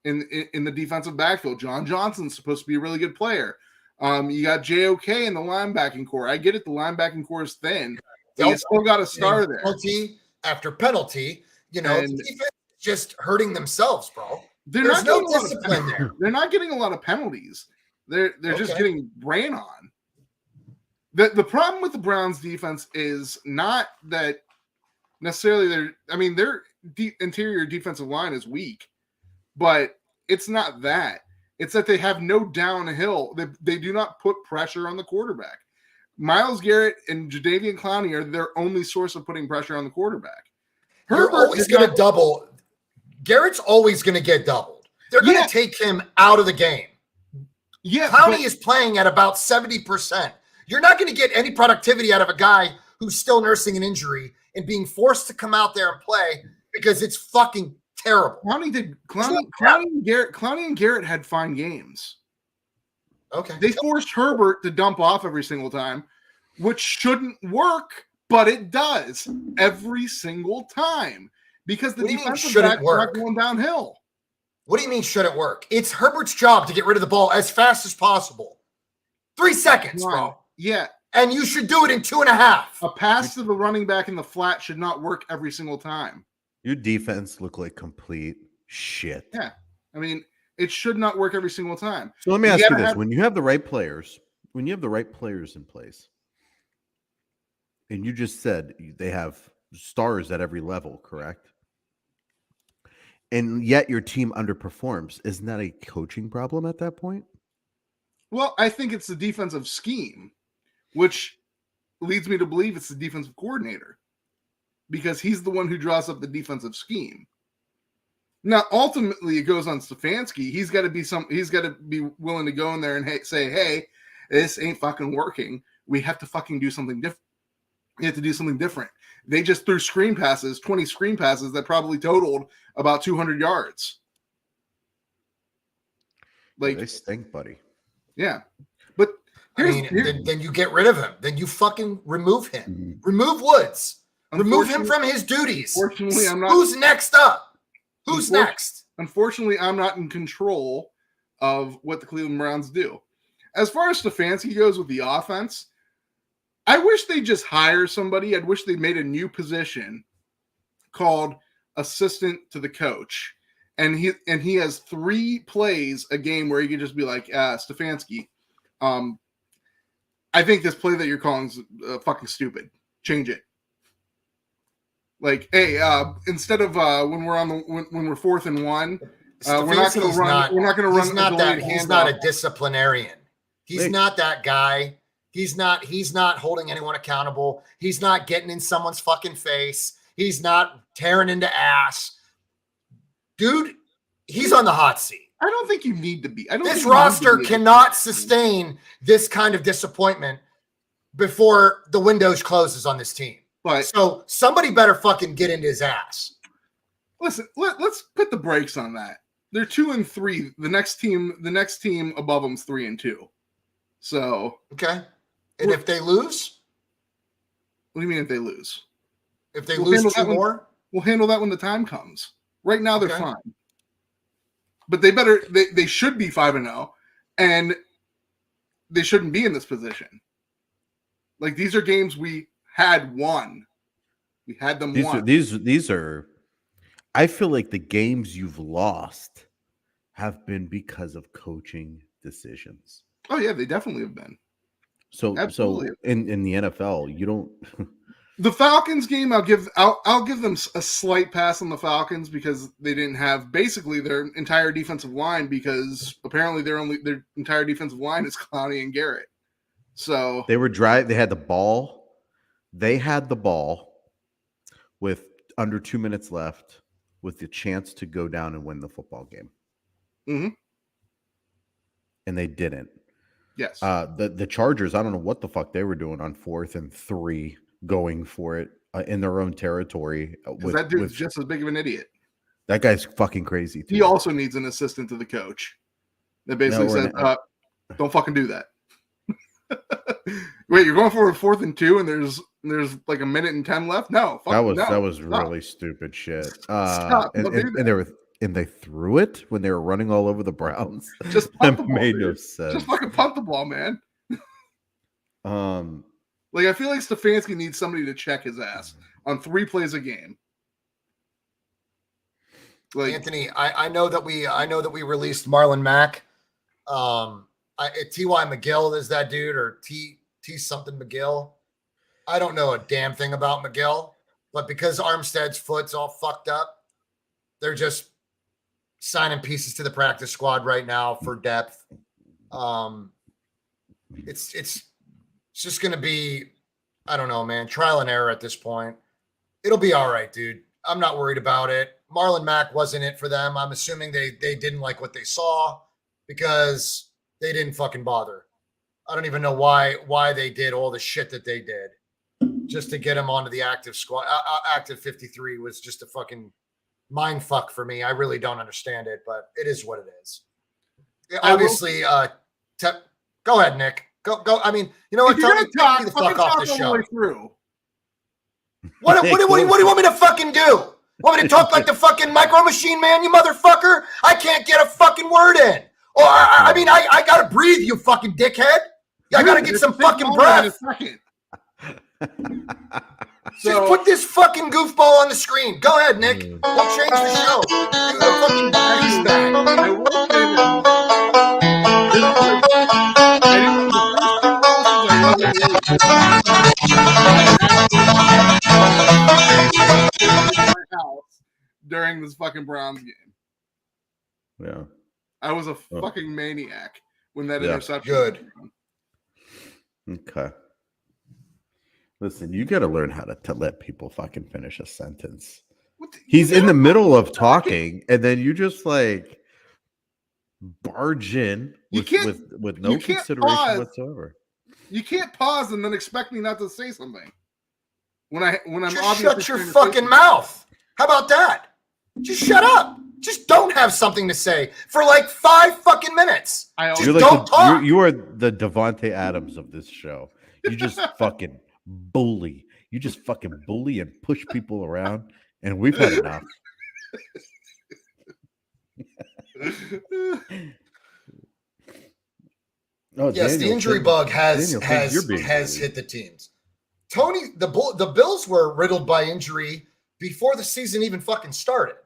in the defensive backfield. John Johnson's supposed to be a really good player. You got JOK in the linebacking core. I get it. The linebacking core is thin. You still got a star there. Penalty after penalty. The defense is just hurting themselves, bro. There's no discipline there. They're not getting a lot of penalties. They're just getting ran on. The problem with the Browns defense is not that necessarily their interior defensive line is weak, but it's not that. It's that they have no downhill. They do not put pressure on the quarterback. Myles Garrett and Jadeveon Clowney are their only source of putting pressure on the quarterback. You're always going to double. Garrett's always going to get doubled. They're going to take him out of the game. Yeah, Clowney is playing at about 70%. You're not going to get any productivity out of a guy who's still nursing an injury and being forced to come out there and play because it's fucking terrible. Clowney and Garrett had fine games. Okay. They forced Herbert to dump off every single time, which shouldn't work, but it does every single time because the defensive back is not going downhill. What do you mean shouldn't work? It's Herbert's job to get rid of the ball as fast as possible. 3 seconds, bro. Yeah. And you should do it in 2.5. A pass to the running back in the flat should not work every single time. Your defense looked like complete shit. Yeah. I mean, it should not work every single time. So let me ask you this. When you have the right players in place, and you just said they have stars at every level, correct? And yet your team underperforms. Isn't that a coaching problem at that point? Well, I think it's the defensive scheme, which leads me to believe it's the defensive coordinator because he's the one who draws up the defensive scheme. Now, ultimately, it goes on Stefanski. He's got to be willing to go in there and say, "Hey, this ain't fucking working. We have to fucking do something different. We have to do something different." They just threw 20 screen passes that probably totaled about 200 yards. Like, They stink, buddy. yeah. But then you get rid of him. Then you fucking remove him. Remove Woods. Remove him from his duties. Unfortunately, I'm not. Who's next up? Who's next? Unfortunately, I'm not in control of what the Cleveland Browns do. As far as Stefanski goes with the offense, I wish they just hire somebody. I'd wish they made a new position called assistant to the coach. And he has 3 plays a game where he could just be like, Stefanski, I think this play that you're calling is fucking stupid. Change it. Like, hey, instead of when we're when we're 4th and 1, we're not going to run. We're not going to run. He's not a disciplinarian. He's not that guy. He's not holding anyone accountable. He's not getting in someone's fucking face. He's not tearing into ass. Dude, he's on the hot seat. I don't think you need to be. This roster cannot sustain this kind of disappointment before the windows closes on this team. But so somebody better fucking get into his ass. Listen, let's put the brakes on that. They're 2-3. The next team above them's 3-2. So okay. And if they lose? What do you mean if they lose? If they lose 2 more? We'll handle that when the time comes. Right now they're fine. But they should be 5-0, and they shouldn't be in this position. Like, these are games we had won. We had them won. These are I feel like the games you've lost have been because of coaching decisions. Oh yeah, they definitely have been. So in the NFL, you don't. The Falcons game, I'll give them a slight pass on the Falcons because they didn't have basically their entire defensive line because apparently their entire defensive line is Clowney and Garrett. So they were dry. They had the ball. They had the ball with under 2 minutes left, with the chance to go down and win the football game. Mm-hmm. And they didn't. Yes. The Chargers, I don't know what the fuck they were doing on 4th and 3, going for it in their own territory. That dude's just as big of an idiot. That guy's fucking crazy too. He also needs an assistant to the coach that basically says, "Don't fucking do that." Wait, you're going for a 4th and 2, and there's like 1 minute and 10 left. No, that was really stupid shit. Stop. And they threw it when they were running all over the Browns. Just punt the ball, made dude. No sense. Just fucking punt the ball, man. Like, I feel like Stefanski needs somebody to check his ass on 3 plays a game. Like, Anthony, I know that we released Marlon Mack. T.Y. McGill is that dude, or T something McGill. I don't know a damn thing about McGill, but because Armstead's foot's all fucked up, they're just signing pieces to the practice squad right now for depth. It's just going to be, I don't know, man, trial and error at this point. It'll be all right, dude. I'm not worried about it. Marlon Mack wasn't it for them. I'm assuming they didn't like what they saw because they didn't fucking bother. I don't even know why they did all the shit that they did just to get him onto the active squad. Active 53 was just a fucking mind fuck for me. I really don't understand it, but it is what it is. Obviously, go ahead, Nick. Go. I mean, you know what? Tell me the fuck off the show. What do you want me to fucking do? Want me to talk like the fucking Micro Machine Man, you motherfucker? I can't get a fucking word in. Or I mean, I gotta breathe, you fucking dickhead. I gotta get some fucking breath. Just put this fucking goofball on the screen. Go ahead, Nick. We'll change the show. Do the fucking douchebag. during this fucking Browns game. Yeah. I was a fucking maniac when that Yeah. interception. Good. Okay. Listen, you got to learn how to let people fucking finish a sentence. He's in the middle of talking, and then you just like barge in with no consideration whatsoever. You can't pause and then expect me not to say something. When I'm Just obviously shut your trying to say fucking something. mouth. How about that? Just shut up. Just don't have something to say for like 5 fucking minutes. Just You're don't talk. you are the Devante Adams of this show. You just fucking bully. You just fucking bully and push people around, and we've had enough. Yes, Daniel, the injury bug has hit the teams. Tony, the Bills were riddled by injury before the season even fucking started.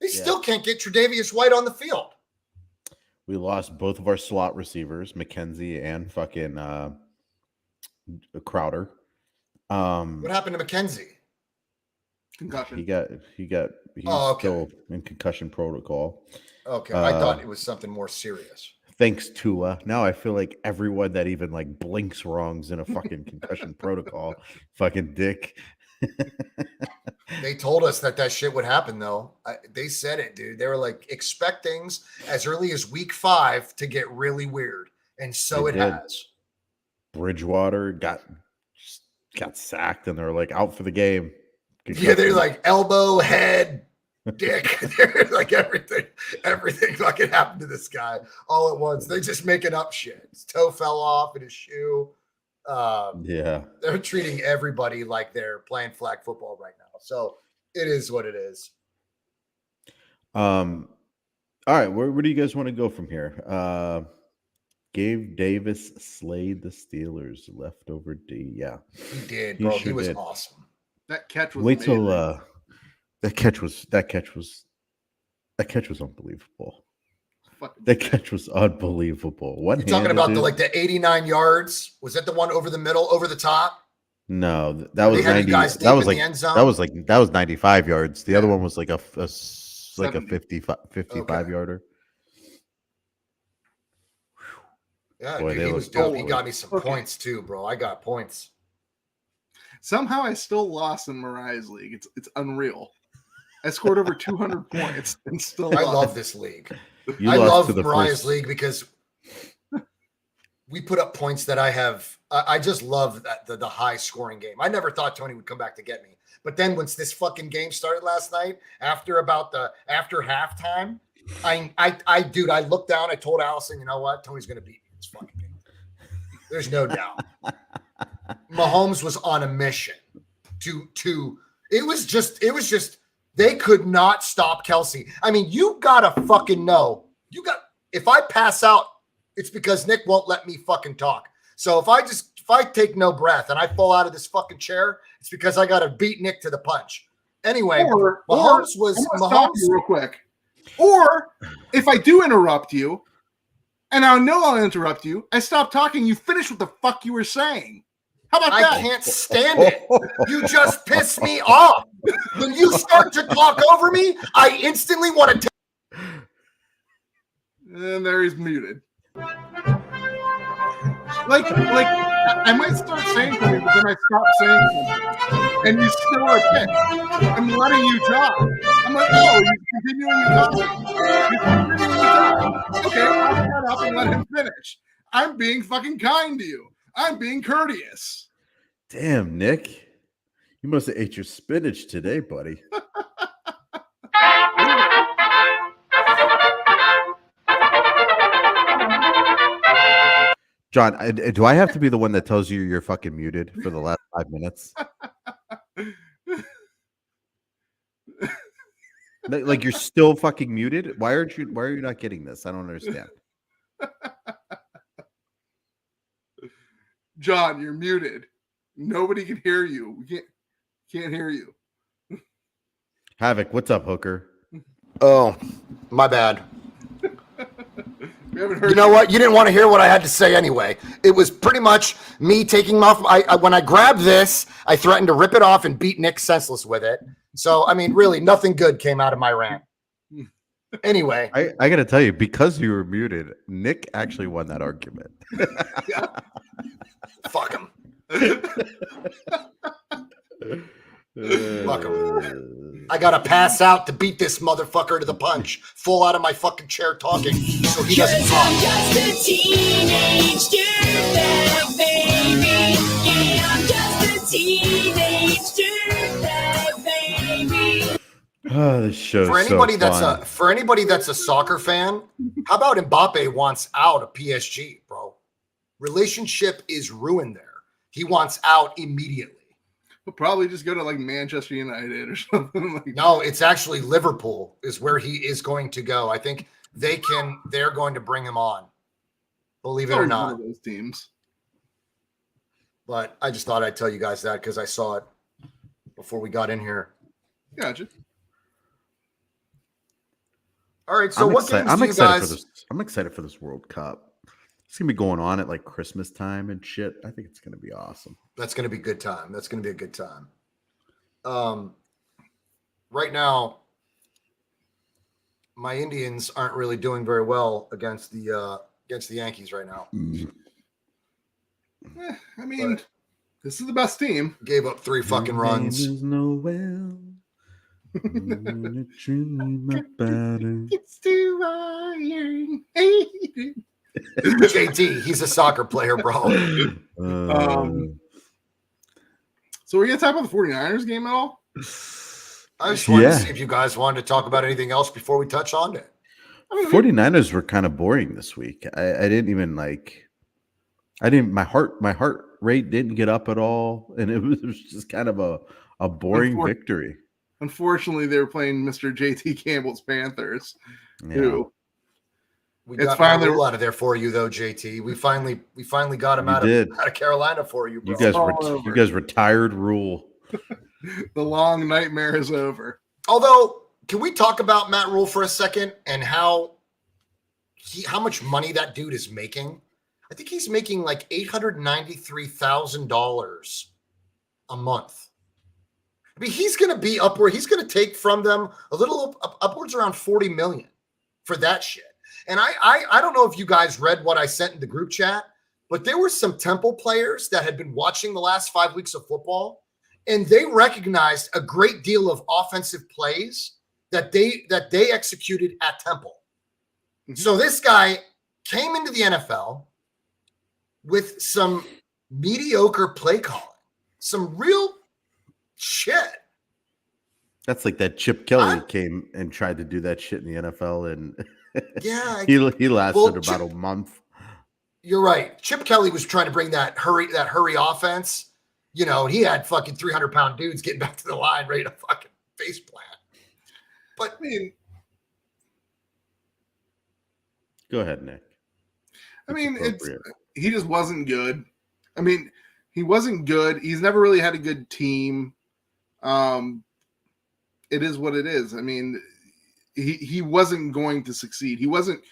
They still can't get Tre'Davious White on the field. We lost both of our slot receivers, McKenzie and fucking Crowder. What happened to McKenzie? Concussion. He's still in concussion protocol. Okay, I thought it was something more serious. Thanks, Tua. Now I feel like everyone that even like blinks wrong's in a fucking concussion protocol. Fucking dick. They told us that shit would happen, though. They said it, dude. They were like, expect things as early as week 5 to get really weird. And so it has. Bridgewater got sacked, and they're like out for the game. Yeah, they're like elbow, head, dick. They're like everything fucking happened to this guy all at once. They're just making up shit. His toe fell off in his shoe. Yeah, they're treating everybody like they're playing flag football right now. So it is what it is. All right, where do you guys want to go from here? Gabe Davis slayed the Steelers. Leftover D. Yeah, he did, bro. He was awesome. That catch was wait till amazing. that catch was unbelievable. That catch was unbelievable. You're talking about the 89 yards. Was that the one over the middle, over the top? No, that was 90. That was like that was 95 yards. The other one was like a 55 yarder. Yeah, Boy, dude, he was dope. He got me some points too, bro. I got points. Somehow I still lost in Mariah's league. It's unreal. I scored over 200 points and still I lost. love this league. I love Mariah's league because we put up points that I have. I just love that the high scoring game. I never thought Tony would come back to get me. But then once this fucking game started last night, after halftime, I looked down, I told Allison, you know what? Tony's gonna beat me this fucking game. There's no doubt. Mahomes was on a mission it was just they could not stop Kelsey. I mean, you gotta fucking know. If I pass out, it's because Nick won't let me fucking talk. So if I take no breath and I fall out of this fucking chair, it's because I gotta beat Nick to the punch. Anyway, Mahomes stop you real quick. Or if I do interrupt you, and I know I'll interrupt you, I stop talking, you finish what the fuck you were saying. How about that? I can't stand it. You just piss me off. When you start to talk over me, I instantly want to. And there he's muted. Like I might start saying something, but then I stop saying something, and you still are pissed. I'm letting you talk. I'm like, oh, you're continuing to talk. Okay, I'll shut up and let him finish. I'm being fucking kind to you. I'm being courteous. Damn, Nick. You must have ate your spinach today, buddy. John, do I have to be the one that tells you you're fucking muted for the last 5 minutes? Like you're still fucking muted? Why are you not getting this? I don't understand. John, you're muted. Nobody can hear you. We can't hear you. Havoc, what's up, hooker? Oh, my bad. We haven't heard you know what? You didn't want to hear what I had to say anyway. It was pretty much me taking off. When I grabbed this, I threatened to rip it off and beat Nick senseless with it. So, I mean, really, nothing good came out of my rant. Anyway, I got to tell you, because you were muted, Nick actually won that argument. fuck him. Fuck him. I gotta pass out to beat this motherfucker to the punch. Full out of my fucking chair talking so he doesn't Cause talk. I'm just a teenage dirtbag, baby. Yeah, I'm just a teenage dirtbag, baby. Oh, this show For is anybody so that's a soccer fan, how about Mbappe wants out of PSG, bro? Relationship is ruined there. He wants out immediately. We'll probably just go to like Manchester United or something like that. No, it's actually Liverpool is where he is going to go. I think they're going to bring him on. Believe it or One not. of those teams. But I just thought I'd tell you guys that because I saw it before we got in here. Gotcha. All right, so I'm excited for this World Cup. It's gonna be going on at like Christmas time and shit. I think it's gonna be awesome. That's going to be a good time. That's going to be a good time. Right now, my Indians aren't really doing very well against the Yankees right now. I mean, But this is the best team. gave up 3 fucking runs. There's no well. Dream about it. It's too iron. JT, he's a soccer player, bro. So we're going to talk about the 49ers game at all? I just wanted to see if you guys wanted to talk about anything else before we touch on it. 49ers were kind of boring this week. I didn't even my heart rate didn't get up at all. And it was just kind of a boring victory. Unfortunately, they were playing Mr. JT Campbell's Panthers. Yeah. We It's got finally- finally out of there for you, though, JT. We finally got him You out did. of Carolina for you, bro. You guys retired Rule. The long nightmare is over. Although, can we talk about Matt Rule for a second and how much money that dude is making? I think he's making like $893,000 a month. I mean, he's going to be upward. He's going to take from them a little upwards around 40 million for that shit. And I don't know if you guys read what I sent in the group chat, but there were some Temple players that had been watching the last 5 weeks of football, and they recognized a great deal of offensive plays that they executed at Temple. Mm-hmm. So this guy came into the NFL with some mediocre play calling, some real shit. That's like that Chip Kelly came and tried to do that shit in the NFL, and Yeah, he lasted about a month. You're right. Chip Kelly was trying to bring that hurry offense. You know, he had fucking 300-pound dudes getting back to the line ready to fucking face plant. But I mean, Go ahead, Nick. He just wasn't good. I mean, he wasn't good. He's never really had a good team. It is what it is. I mean, he wasn't going to succeed. He wasn't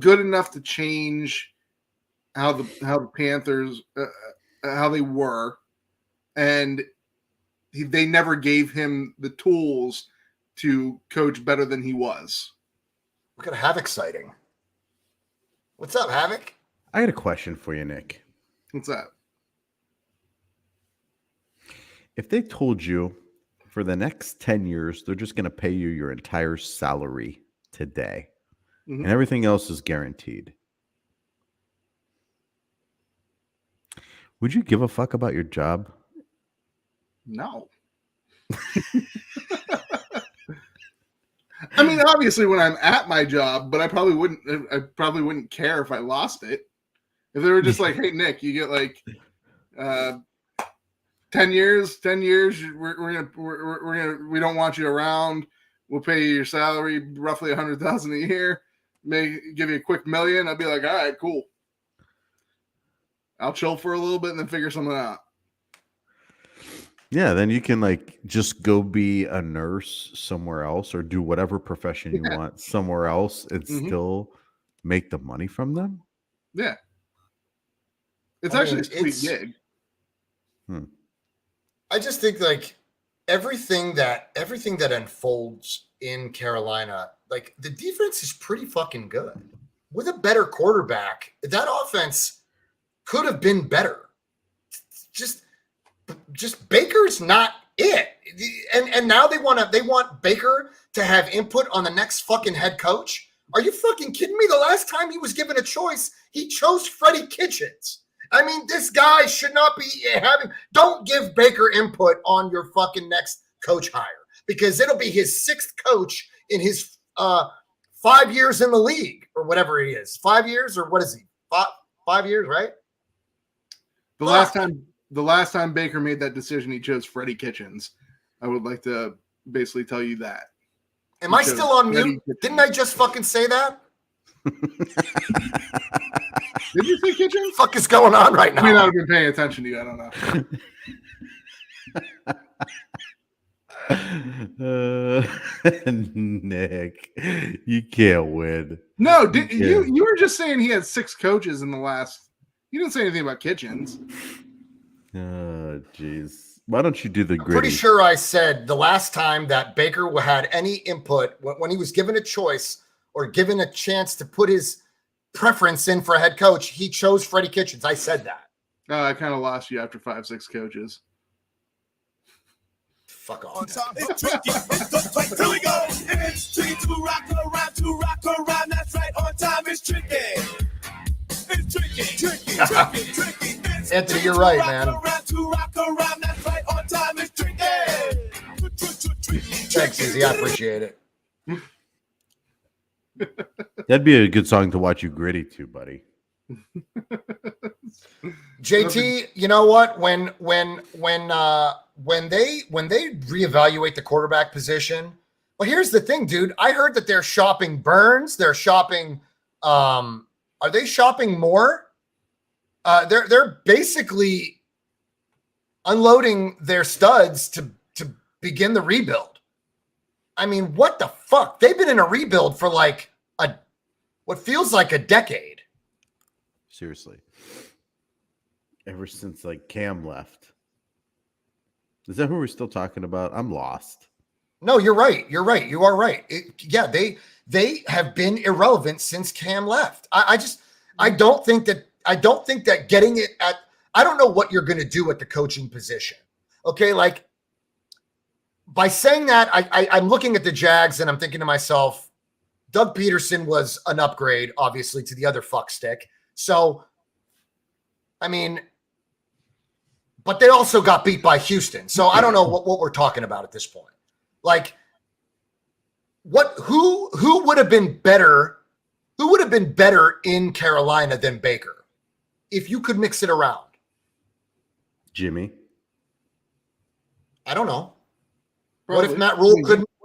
good enough to change how the Panthers how they were, and they never gave him the tools to coach better than he was. look at Havoc sighting. What's up, Havoc? I got a question for you, Nick. What's that? If they told you for the next 10 years, they're just going to pay you your entire salary today, Mhm. and everything else is guaranteed, would you give a fuck about your job? No. I mean, obviously, when I'm at my job, but I probably wouldn't care if I lost it. If they were just like, "Hey, Nick, you get like 10 years. We don't want you around. We'll pay you your salary, roughly $100,000 a year. May give you a quick $1 million." I'd be like, "All right, cool. I'll chill for a little bit and then figure something out." Yeah, then you can like just go be a nurse somewhere else or do whatever profession you want somewhere else and still make the money from them. Yeah, it's I actually mean, a sweet gig. I just think like everything that unfolds in Carolina, like the defense is pretty fucking good. With a better quarterback, that offense could have been better. Just Baker's not it. And now they want Baker to have input on the next fucking head coach. Are you fucking kidding me? The last time he was given a choice, he chose Freddie Kitchens. I mean, this guy should not be having. Don't give Baker input on your fucking next coach hire, because it'll be his sixth coach in his 5 years in the league, or whatever he is. 5 years, or what is he? 5 years, right? The last time Baker made that decision, he chose Freddie Kitchens. I would like to basically tell you that. Am I still on mute? Didn't I just fucking say that? Did you say Kitchens? What the fuck is going on right now? I may not have been paying attention to you. I don't know. Nick, you can't win. No, you were just saying he had 6 coaches in the last. You didn't say anything about Kitchens. Oh, jeez. Why don't you do the gritty? I'm pretty sure I said the last time that Baker had any input when he was given a choice or given a chance to put his preference in for a head coach, he chose Freddie Kitchens. I said that. I kind of lost you after 5-6 coaches. Fuck off. It's tricky. It's here we go. It's tricky to rock around. That's right. On time is tricky. It's tricky. Anthony, you're right, man. To rock around. That's right. On time is tricky. Thanks, Izzy. I appreciate it. That'd be a good song to watch you gritty to, buddy. JT, you know what? When they reevaluate the quarterback position, well, here's the thing, dude. I heard that they're shopping Burns. They're shopping. Are they shopping more? They're basically unloading their studs to begin the rebuild. I mean, what the fuck? They've been in a rebuild for like what feels like a decade. Seriously. Ever since like Cam left. Is that who we're still talking about? I'm lost. No, you're right. You are right. They have been irrelevant since Cam left. I don't think that getting it at, I don't know what you're going to do at the coaching position. Okay. Like by saying that, I'm looking at the Jags and I'm thinking to myself, Doug Peterson was an upgrade, obviously, to the other fuck stick. So, I mean, but they also got beat by Houston. So I don't know what we're talking about at this point. Like, who would have been better? Who would have been better in Carolina than Baker if you could mix it around? Jimmy. I don't know. Probably. What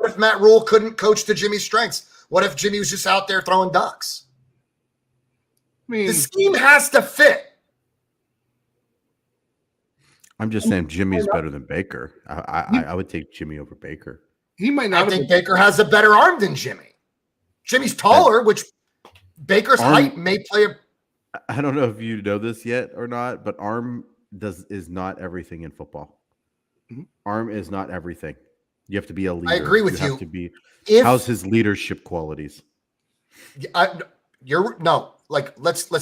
if Matt Rule couldn't coach to Jimmy's strengths? What if Jimmy was just out there throwing ducks? I mean, The scheme has to fit. I'm just saying Jimmy's better than Baker. I would take Jimmy over Baker. he might not. I think Baker has a better arm than Jimmy. Jimmy's taller, which Baker's height may play a. I don't know if you know this yet or not, but arm is not everything in football. Mm-hmm. Arm is not everything. You have to be a leader. I agree with you. Have to be. If How's his leadership qualities? let's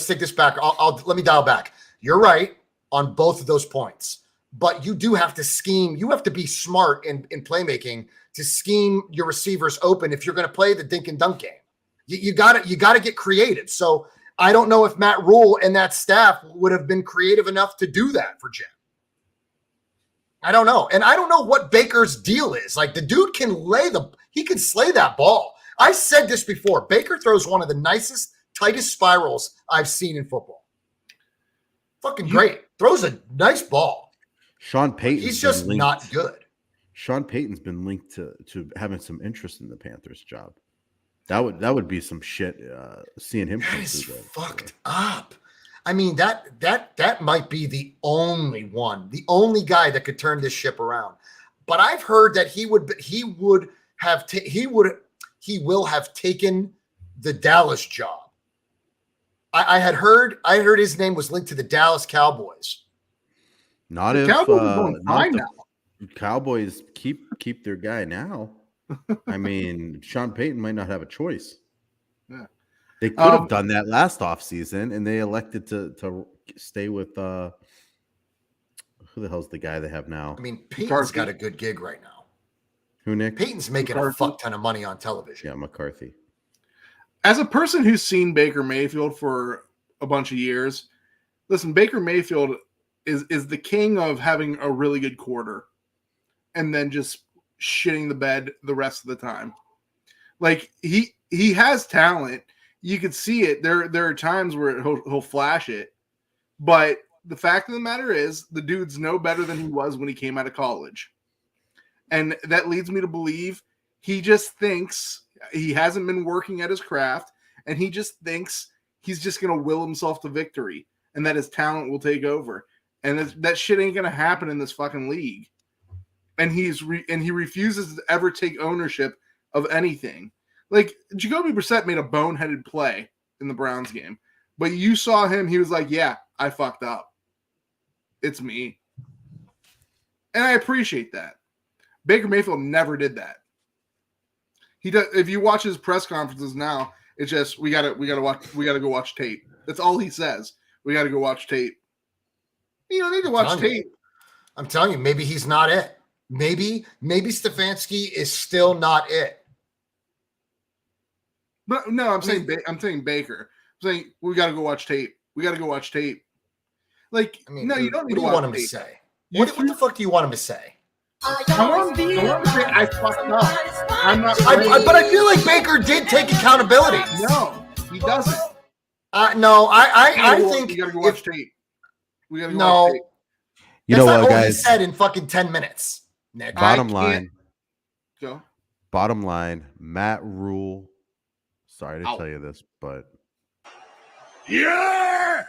take this back. Let me dial back. You're right on both of those points, but you do have to scheme. You have to be smart in playmaking to scheme your receivers open if you're going to play the dink and dunk game. You got to get creative. So I don't know if Matt Rule and that staff would have been creative enough to do that for Jim. I don't know. And I don't know what Baker's deal is. Like the dude can he can slay that ball. I said this before. Baker throws one of the nicest, tightest spirals I've seen in football. Fucking great. Throws a nice ball. Sean Payton. He's just not good. Sean Payton's been linked to having some interest in the Panthers job. That would be some shit. Seeing him. That is fucked up. I mean, that might be the only guy that could turn this ship around. But I've heard that he will have taken the Dallas job. I heard his name was linked to the Dallas Cowboys. Not The if Cowboys are going fine now. Cowboys keep their guy now. I mean, Sean Payton might not have a choice. Yeah. They could have done that last offseason, and they elected to stay with who the hell's the guy they have now? I mean, Peyton's McCarthy. got a good gig right now. Who, Nick? Peyton's making a McCarthy. fuck ton of money on television. Yeah, McCarthy. As a person who's seen Baker Mayfield for a bunch of years, listen, Baker Mayfield is the king of having a really good quarter and then just shitting the bed the rest of the time. Like he has talent. You could see it. There are times where he'll flash it. But the fact of the matter is the dude's no better than he was when he came out of college. And that leads me to believe he just thinks he hasn't been working at his craft, and he just thinks he's just going to will himself to victory and that his talent will take over. And that shit ain't going to happen in this fucking league. And he refuses to ever take ownership of anything. Like, Jacoby Brissett made a boneheaded play in the Browns game, but you saw him, he was like, yeah, I fucked up. It's me. And I appreciate that. Baker Mayfield never did that. He does. If you watch his press conferences now, it's just we gotta go watch tape. That's all he says. We gotta go watch tape. You don't need to watch tape. I'm telling you, maybe he's not it. Maybe Stefanski is still not it. But no, I'm saying Baker. I'm saying we gotta go watch tape. We gotta go watch tape. Like, I mean, no, dude, you don't need what do to you want him tape. to say? What the fuck do you want him to say? I want him to say I fucked up. I'm not. But I feel like Baker did take accountability. No, he doesn't. No, I think we gotta go watch tape. We gotta go no. watch tape. You know That's not what, all he guys? said in fucking 10 minutes, Nick. Bottom I line. Go. Bottom line. Matt Rule. Sorry to Ow. tell you this, but Yeah!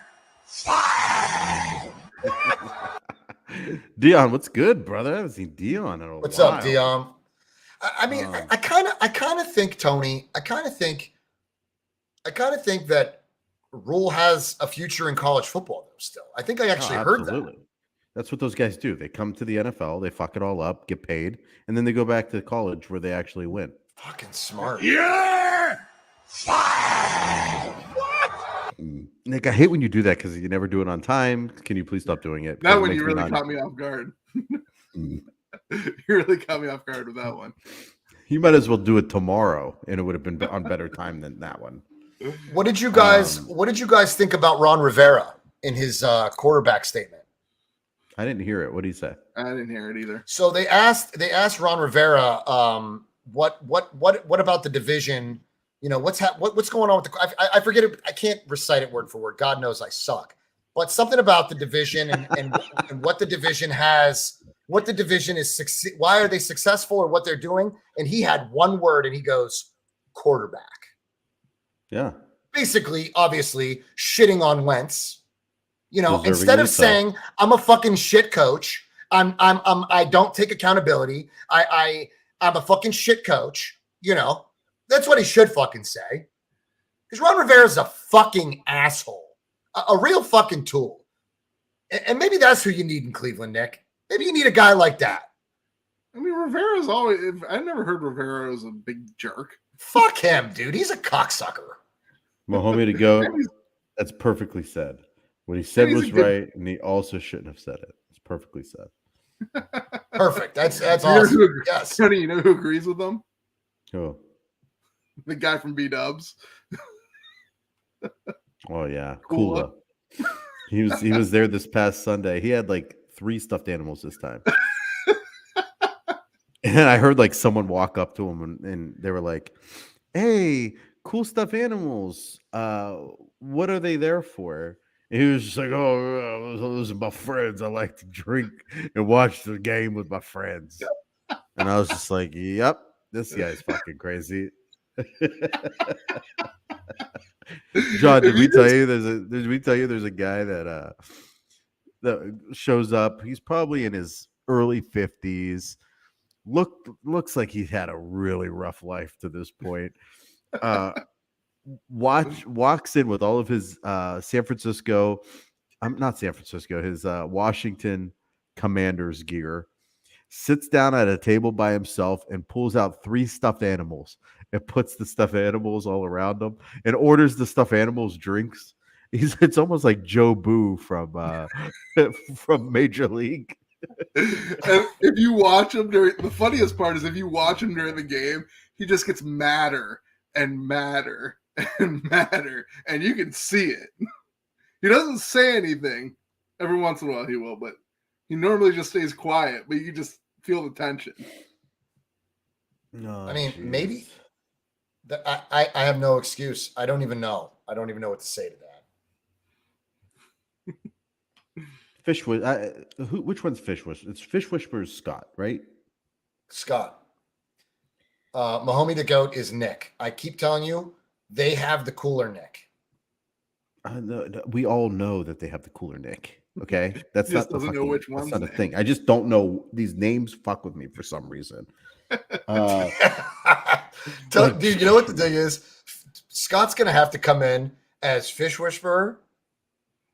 Dion, what's good, brother? I haven't seen Dion in a What's while. up, Dion? I mean, I kind of think, Tony. I kind of think that Rule has a future in college football. Though, still, I think I actually heard that. That's what those guys do. They come to the NFL, they fuck it all up, get paid, and then they go back to college where they actually win. Fucking smart. Yeah! Nick, I hate when you do that because you never do it on time. Can you please stop doing it? That Because it one makes you me really not- caught me off guard. Mm. You really caught me off guard with that one. You might as well do it tomorrow, and it would have been on better time than that one. What did you guys think about Ron Rivera in his quarterback statement? I didn't hear it. What did he say? I didn't hear it either. So they asked Ron Rivera, what about the division? You know, what's going on with the? I forget it. I can't recite it word for word. God knows I suck. But something about the division and what the division has, what the division is, why are they successful or what they're doing? And he had one word, and he goes, quarterback. Yeah. Basically, obviously, shitting on Wentz. You know, Deserving instead of yourself. saying I'm a fucking shit coach, I don't take accountability. I'm a fucking shit coach. You know, that's what he should fucking say. Because Ron Rivera's a fucking asshole, a real fucking tool. And maybe that's who you need in Cleveland, Nick. Maybe you need a guy like that. I mean, Rivera's always. I never heard Rivera was a big jerk. Fuck him, dude. He's a cocksucker. My homie to go. That's perfectly said. What he said He's a was good- right, and he also shouldn't have said it. It's perfectly said. Perfect. That's You know awesome. who- Yes. Tony, you know who agrees with them? Oh, The guy from B-Dubs. oh yeah, Kula. Kula. He was there this past Sunday. He had like 3 stuffed animals this time. And I heard like someone walk up to him and they were like, "Hey, cool stuffed animals. What are they there for?" And he was just like, "Oh, those are my friends. I like to drink and watch the game with my friends." And I was just like, "Yep, this guy's fucking crazy." John, did we tell you there's a guy that shows up? He's probably in his early 50s. Looks like he had a really rough life to this point. Walks in with all of his his Washington Commanders gear, sits down at a table by himself and pulls out 3 stuffed animals and puts the stuffed animals all around him and orders the stuffed animals drinks. It's almost like Joe Boo from from Major League. And if you watch him during the funniest part is if you watch him during the game, he just gets madder and madder and madder, and you can see it. He doesn't say anything. Every once in a while he will, but he normally just stays quiet, but you just feel the tension. No, I mean, maybe I have no excuse. I don't even know. I don't even know what to say to that. Fish which one's Fish Whisperer? It's Fish Whisperer's Scott, right? Scott. Mahomie the Goat is Nick. I keep telling you, they have the cooler Nick. No, we all know that they have the cooler Nick. Okay, that's He just not the doesn't know fucking, which that's one's not a Nick. thing. I just don't know. These names fuck with me for some reason. Dude, you know what the thing is? Scott's gonna have to come in as Fish Whisperer,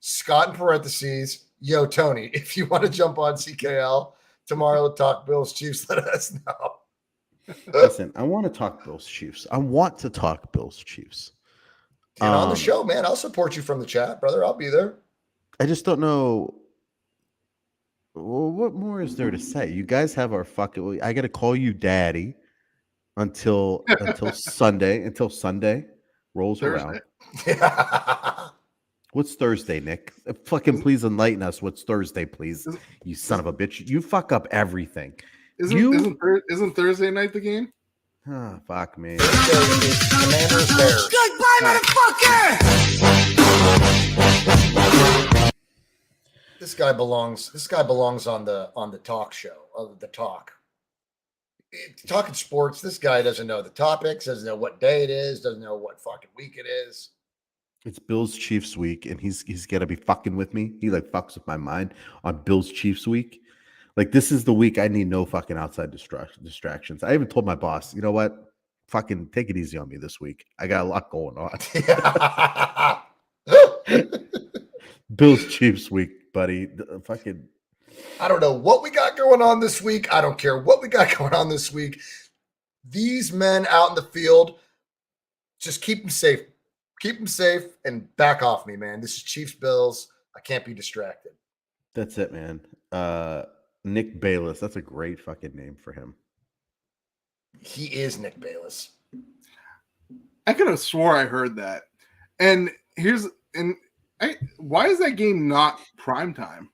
Scott in parentheses, yo, Tony, if you want to jump on CKL tomorrow to talk Bills Chiefs, let us know. Listen, I want to talk Bills Chiefs. I want to talk Bills Chiefs. Get on the show, man. I'll support you from the chat, brother. I'll be there. I just don't know. Well, what more is there to say? You guys have our fucking. I got to call you daddy until Sunday. Until Sunday rolls around. What's Thursday, Nick? Fucking please enlighten us. What's Thursday, please? You son of a bitch. You fuck up everything. Isn't Thursday night the game? Ah, fuck me. Commanders Bears. Goodbye, motherfucker! This guy belongs on the talk show, the talk. Talking sports, this guy doesn't know the topics, doesn't know what day it is, doesn't know what fucking week it is. It's Bills Chiefs week, and he's got to be fucking with me. He like fucks with my mind on Bills Chiefs week. Like, this is the week I need no fucking outside distractions. I even told my boss, you know what? Fucking take it easy on me this week. I got a lot going on. Bills Chiefs week, buddy. Fucking. I don't know what we got going on this week. I don't care what we got going on this week. These men out in the field, just keep them safe. Keep them safe and back off me, man. This is Chiefs Bills. I can't be distracted. That's it, man. Nick Bayless. That's a great fucking name for him. He is Nick Bayless. I could have swore I heard that. And why is that game not prime time?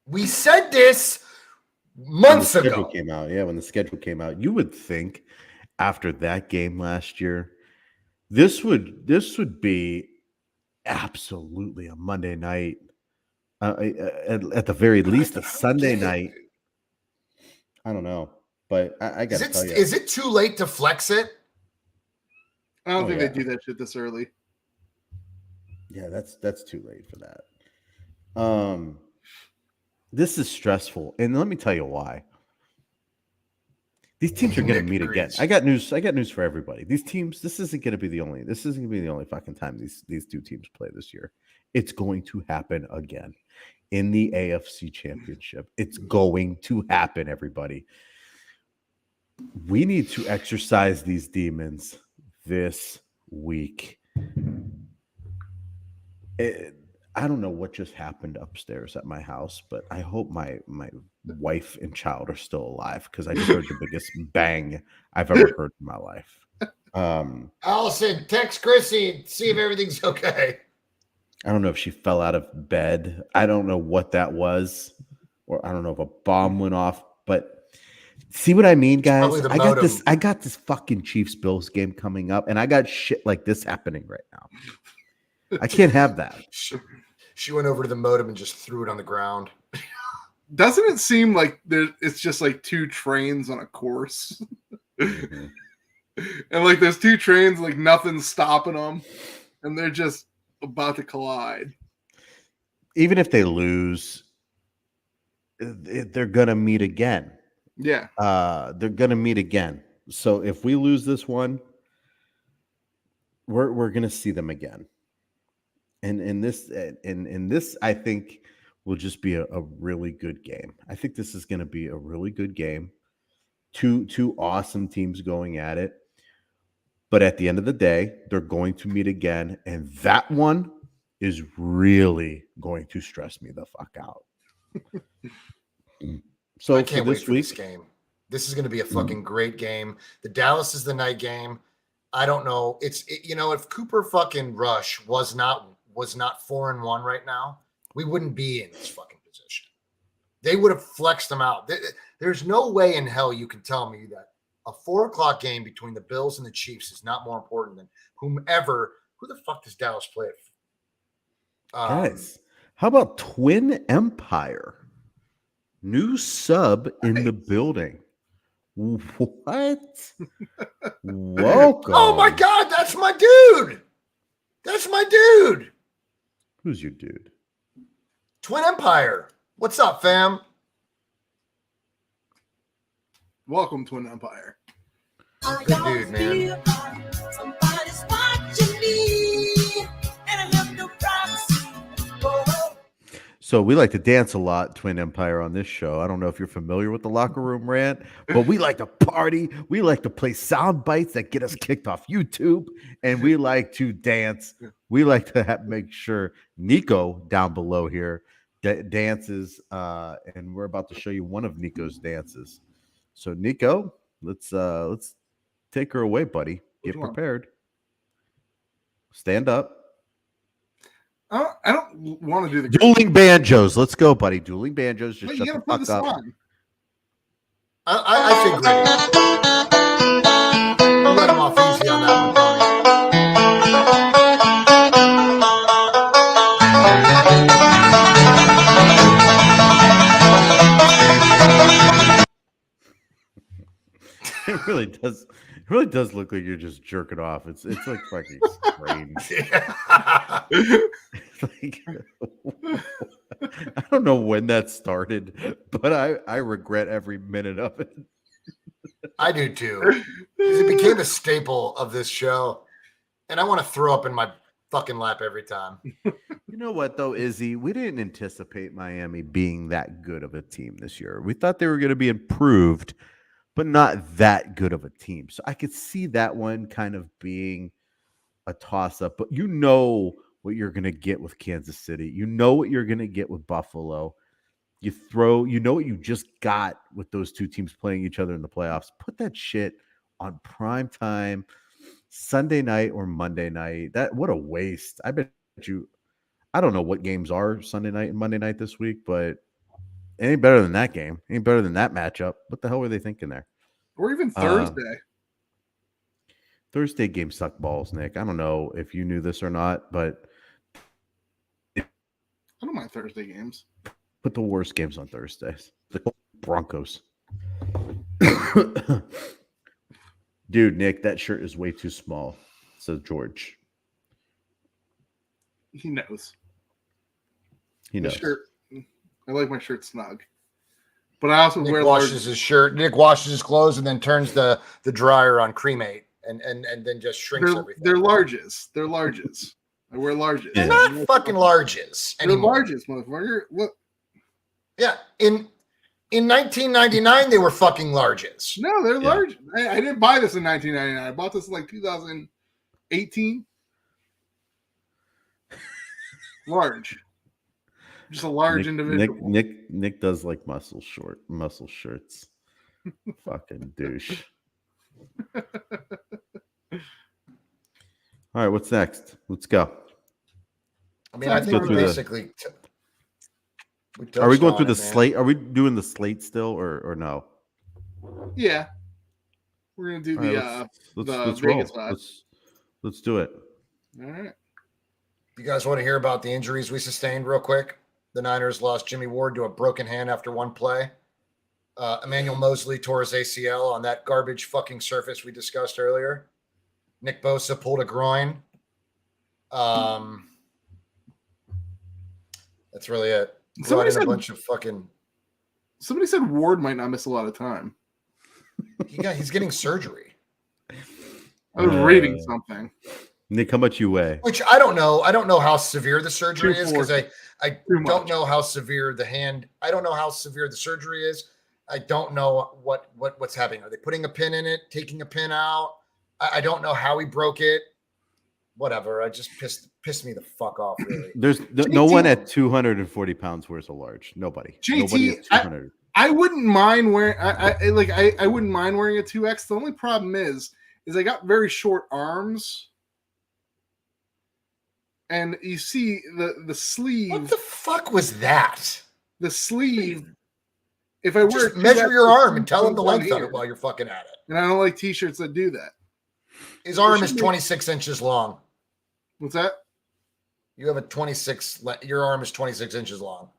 We said this months when the schedule ago. came out. Yeah, when the schedule came out, you would think after that game last year, this would be absolutely a Monday night. At the very least, a Sunday night. I don't know, but I got to tell you, is it too late to flex it? I don't think yeah. they do that shit this early. Yeah, that's too late for that. This is stressful, and let me tell you why. These teams are going to meet again. I got news for everybody. These teams. This isn't going to be the only fucking time these two teams play this year. It's going to happen again in the AFC Championship. It's going to happen, everybody. We need to exercise these demons this week. I don't know what just happened upstairs at my house, but I hope my wife and child are still alive because I just heard the biggest bang I've ever heard in my life. Allison, text Chrissy, see if everything's okay. I don't know if she fell out of bed. I don't know what that was, or I don't know if a bomb went off. But see what I mean, guys? I got this fucking Chiefs Bills game coming up, and I got shit like this happening right now. I can't have that. She went over to the modem and just threw it on the ground. Doesn't it seem like it's just like two trains on a course? Mm-hmm. And like there's two trains, like nothing's stopping them, and they're just about to collide. Even if they lose, they're gonna meet again. Yeah. They're gonna meet again. So if we lose this one, we're gonna see them again. And in this, I think will just be a really good game. I think this is going to be a really good game. Two awesome teams going at it. But at the end of the day, they're going to meet again. And that one is really going to stress me the fuck out. So I can't wait for week, this game. This is going to be a fucking great game. The Dallas is the night game. I don't know. If Cooper fucking Rush was not 4-1 right now, we wouldn't be in this fucking position. They would have flexed them out. There's no way in hell you can tell me that a 4:00 game between the Bills and the Chiefs is not more important than who the fuck does Dallas play? Guys, how about Twin Empire? New sub in the building. What? Welcome. Oh my God, that's my dude. That's my dude. Who's your dude? Twin Empire. What's up, fam? Welcome, Twin Empire. Good dude, man. Somebody's watching me, and I have no privacy. Oh. So we like to dance a lot, Twin Empire, on this show. I don't know if you're familiar with the locker room rant, but we like to party. We like to play sound bites that get us kicked off YouTube, and we like to dance. We like to make sure Nico down below here dances, and we're about to show you one of Nico's dances. So Nico, let's take her away, buddy. Get prepared. Stand up. I don't want to do the Dueling banjos. Let's go, buddy. Dueling banjos. Just Wait, shut you the gotta play the fuck up. song. I think we'll let him off easy on that one, Tony. It really does. It really does look like you're just jerking off. It's like fucking strange. Like, I don't know when that started, but I regret every minute of it. I do too. 'Cause it became a staple of this show, and I want to throw up in my fucking lap every time. You know what though, Izzy? We didn't anticipate Miami being that good of a team this year. We thought they were going to be improved, but not that good of a team. So I could see that one kind of being a toss-up. But you know what you're going to get with Kansas City. You know what you're going to get with Buffalo. You know what you just got with those two teams playing each other in the playoffs. Put that shit on prime time, Sunday night or Monday night. What a waste. I bet you. I don't know what games are Sunday night and Monday night this week, but it ain't better than that game. Ain't better than that matchup. What the hell were they thinking there? Or even Thursday. Thursday games suck balls, Nick. I don't know if you knew this or not, but I don't mind Thursday games. put the worst games on Thursdays. The Broncos. Dude, Nick, that shirt is way too small, says George. He knows. He knows. Shirt, I like my shirt snug. But I also Nick wear washes his shirt. Nick washes his clothes and then turns the dryer on cremate and then just shrinks everything. They're larges. They're larges. I wear larges. They're not fucking larges anymore. They're larges, motherfucker. What? Yeah, in 1999 they were fucking larges. No, they're large. I didn't buy this in 1999. I bought this in like 2018. Large. Just a large individual. Nick does like muscle shirts. Fucking douche. All right, what's next? Let's go. I mean, I think we basically. Are we going through the slate? Are we doing the slate still, or no? Yeah, we're gonna do let's Vegas roll. vibe. Let's do it. All right. You guys want to hear about the injuries we sustained real quick? The Niners lost Jimmy Ward to a broken hand after one play. Emmanuel Mosley tore his ACL on that garbage fucking surface we discussed earlier. Nick Bosa pulled a groin. That's really it. Somebody said, somebody said Ward might not miss a lot of time. He's getting surgery. I was reading something. Nick, how much you weigh? Which I don't know. I don't know how severe the surgery is because 240. I Too don't much. know how severe the hand. I don't know how severe the surgery is. I don't know what's happening. Are they putting a pin in it, taking a pin out? I don't know how he broke it. Whatever. I just pissed me the fuck off. Really. There's no one at 240 pounds wears a large. Nobody. JT, Nobody at 200. I wouldn't mind wearing. I wouldn't mind wearing a 2X. The only problem is I got very short arms, and you see the sleeve. What the fuck was that? The sleeve. If I wear Just a measure 2X, your arm and tell him the down length of here. it while you're fucking at it. And I don't like T-shirts that do that. His arm is 26 inches long. What's that? You have a 26. Your arm is 26 inches long.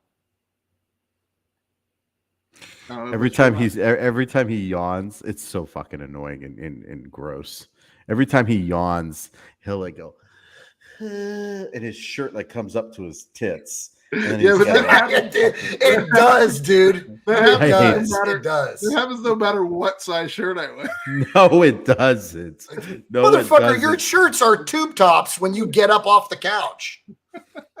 I don't know Every if time he yawns, it's so fucking annoying and gross. Every time he yawns, he'll like go, and his shirt like comes up to his tits. And then Yeah, he's but got, like, It does, dude. that It happens does. no matter- It does. It happens no matter what size shirt I wear. no, it doesn't. No, it Motherfucker, your doesn't. shirts are tube tops when you get up off the couch.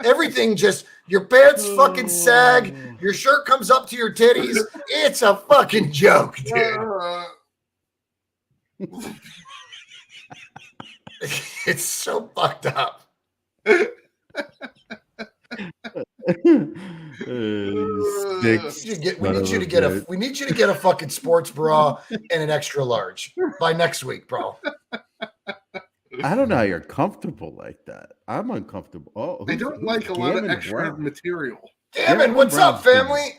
Everything just, your pants fucking sag, your shirt comes up to your titties. It's a fucking joke, dude. It's so fucked up. We need you to get a fucking sports bra and an extra large by next week, bro. I don't know how you're comfortable like that. I'm uncomfortable. Oh, I don't like a lot of Gammon extra Brown? material. Damn it, what's up, family?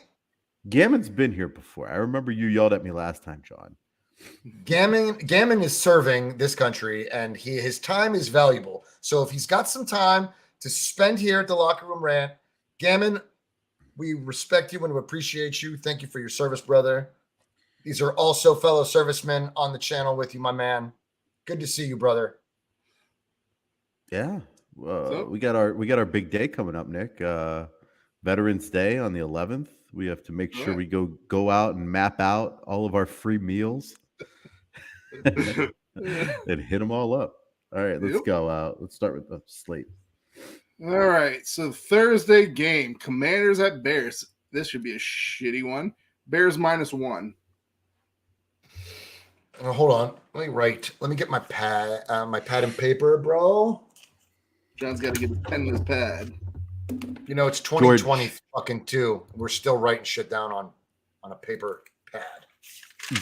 Gammon's been here before. I remember you yelled at me last time, John. Gammon is serving this country, and his time is valuable. So if he's got some time to spend here at the Locker Room Rant, Gammon, we respect you and we appreciate you. Thank you for your service, brother. These are also fellow servicemen on the channel with you, my man. Good to see you, brother. Yeah, we got our big day coming up, Nick. Veterans Day on the 11th. We have to make sure we go out and map out all of our free meals and hit them all up. All right, let's go out. Let's start with the slate. All right, so Thursday game, Commanders at Bears. This should be a shitty one. Bears -1. Hold on. Let me get my pad and paper, bro. John's got to get his pen and his pad. You know, it's 2020 fucking 2. We're still writing shit down on a paper pad.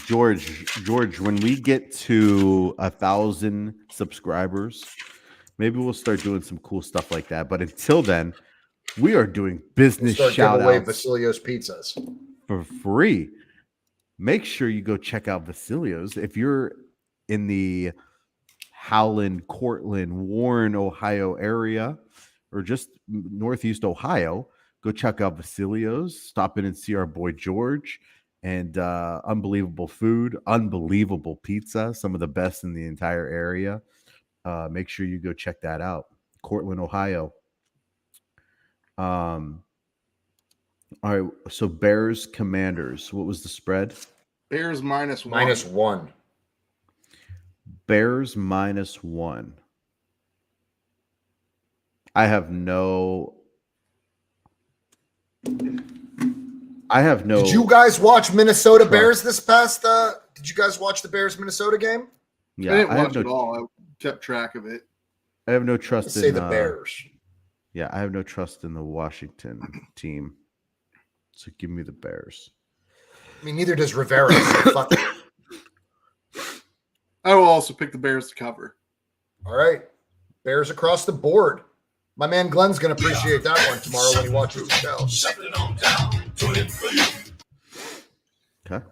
George, when we get to 1,000 subscribers, maybe we'll start doing some cool stuff like that. But until then, we are doing business Start shout giving away outs Vasilio's pizzas for free. Make sure you go check out Vasilio's. If you're in the Howland, Cortland, Warren, Ohio area, or just Northeast Ohio, go check out Vasilio's. Stop in and see our boy George. And unbelievable food, unbelievable pizza, some of the best in the entire area. Make sure you go check that out. Cortland, Ohio. All right, so Bears Commanders. What was the spread? Bears -1. -1. Bears -1. I have no. Did you guys watch Minnesota Bears this past? Did you guys watch the Bears Minnesota game? Yeah, I didn't have watch it all. I kept track of it. I have no trust Let's in say the Bears. Yeah, I have no trust in the Washington team. So give me the Bears. I mean, neither does Rivera. So fuck it. I will also pick the Bears to cover. All right, Bears across the board. My man Glenn's going to appreciate that one tomorrow when he watches the show. Okay.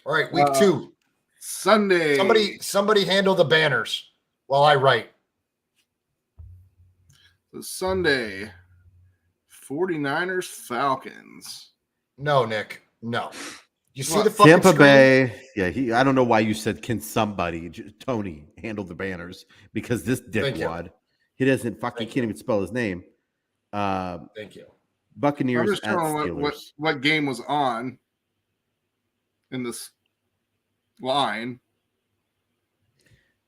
All right, week 2. Sunday. Somebody handle the banners while I write. So Sunday, 49ers, Falcons. No, Nick. No. You see the fucking Tampa screen? Bay. Yeah, I don't know why you said, can somebody, Tony, handle the banners? Because this dickwad, he doesn't fucking can't even spell his name. Thank you. I'm Buccaneers just at showing Steelers. what game was on in this line.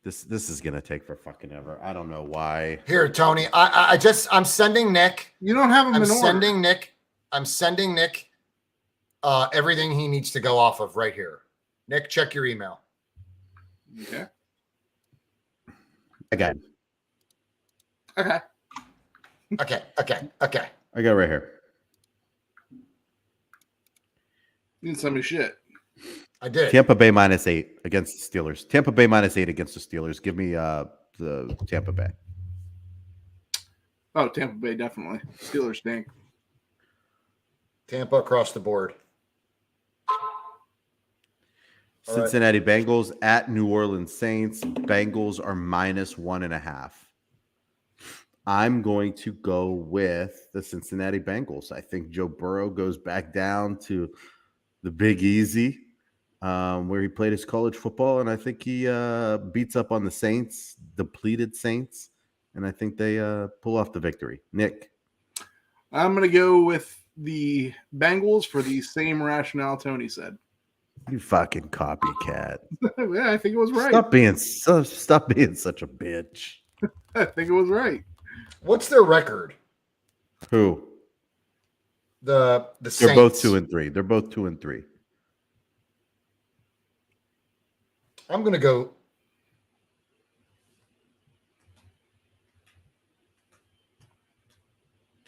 This is gonna take for fucking ever. I don't know why. Here, Tony. I'm sending Nick. You don't have him I'm in order. sending Nick everything he needs to go off of right here. Nick, check your email. Okay. Again, Okay. Okay. I got it right here. You didn't send me shit. I did. Tampa Bay -8 against the Steelers. Tampa Bay -8 against the Steelers. Give me the Tampa Bay. Oh, Tampa Bay, definitely. Steelers stink. Tampa across the board. All right. Cincinnati Bengals at New Orleans Saints. Bengals are -1.5. I'm going to go with the Cincinnati Bengals. I think Joe Burrow goes back down to the Big Easy, where he played his college football, and I think he beats up on the Saints, depleted Saints, and I think they pull off the victory. Nick? I'm going to go with the Bengals for the same rationale Tony said. You fucking copycat. Yeah, I think it was right. Stop being such a bitch. I think it was right. What's their record? Who? The Saints. They're both 2-3. They're both 2-3. I'm gonna go.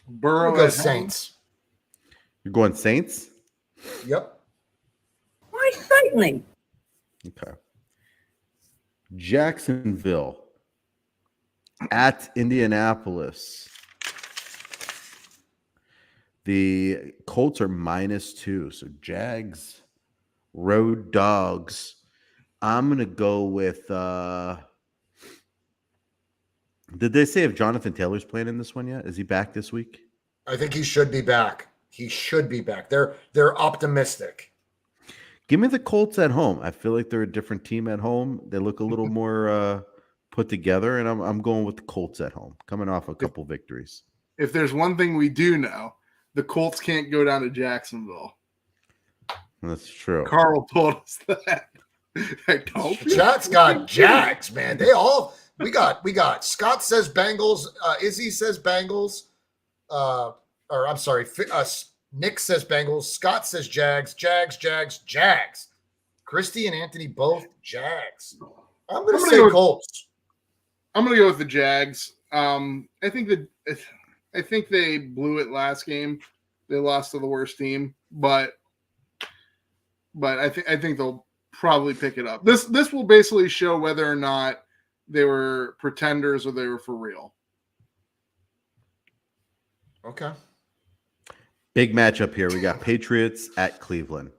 Burrow Go at home. Saints. You're going Saints? Yep. Why frightening? Okay. Jacksonville at Indianapolis. The Colts are -2. So Jags, road dogs. I'm going to go with did they say if Jonathan Taylor's playing in this one yet? Is he back this week? I think he should be back. He should be back. They're optimistic. Give me the Colts at home. I feel like they're a different team at home. They look a little more put together, and I'm going with the Colts at home, coming off a couple victories. If there's one thing we do know, the Colts can't go down to Jacksonville. That's true. Carl told us that. Chat's got Jags, man. We got Scott says Bengals. Izzy says Bengals. Or I'm sorry, Nick says Bengals. Scott says Jags. Jags. Christy and Anthony both Jags. I'm gonna say Colts. I'm gonna go with the Jags. I think they blew it last game. They lost to the worst team, but I think they'll probably pick it up. This will basically show whether or not they were pretenders or they were for real. Okay. Big matchup here. We got Patriots at Cleveland.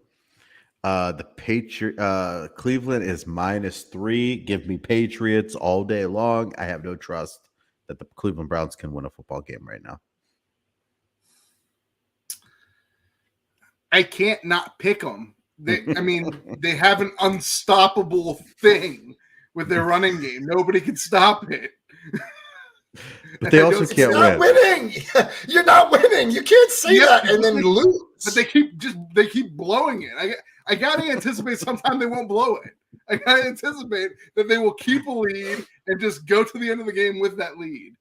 Cleveland is -3. Give me Patriots all day long. I have no trust that the Cleveland Browns can win a football game right now. I can't not pick them. They have an unstoppable thing with their running game. Nobody can stop it. But they also can't win. Winning. You're not winning. You can't say that and then lose. But they keep blowing it. I gotta anticipate sometime they won't blow it. I gotta anticipate that they will keep a lead and just go to the end of the game with that lead.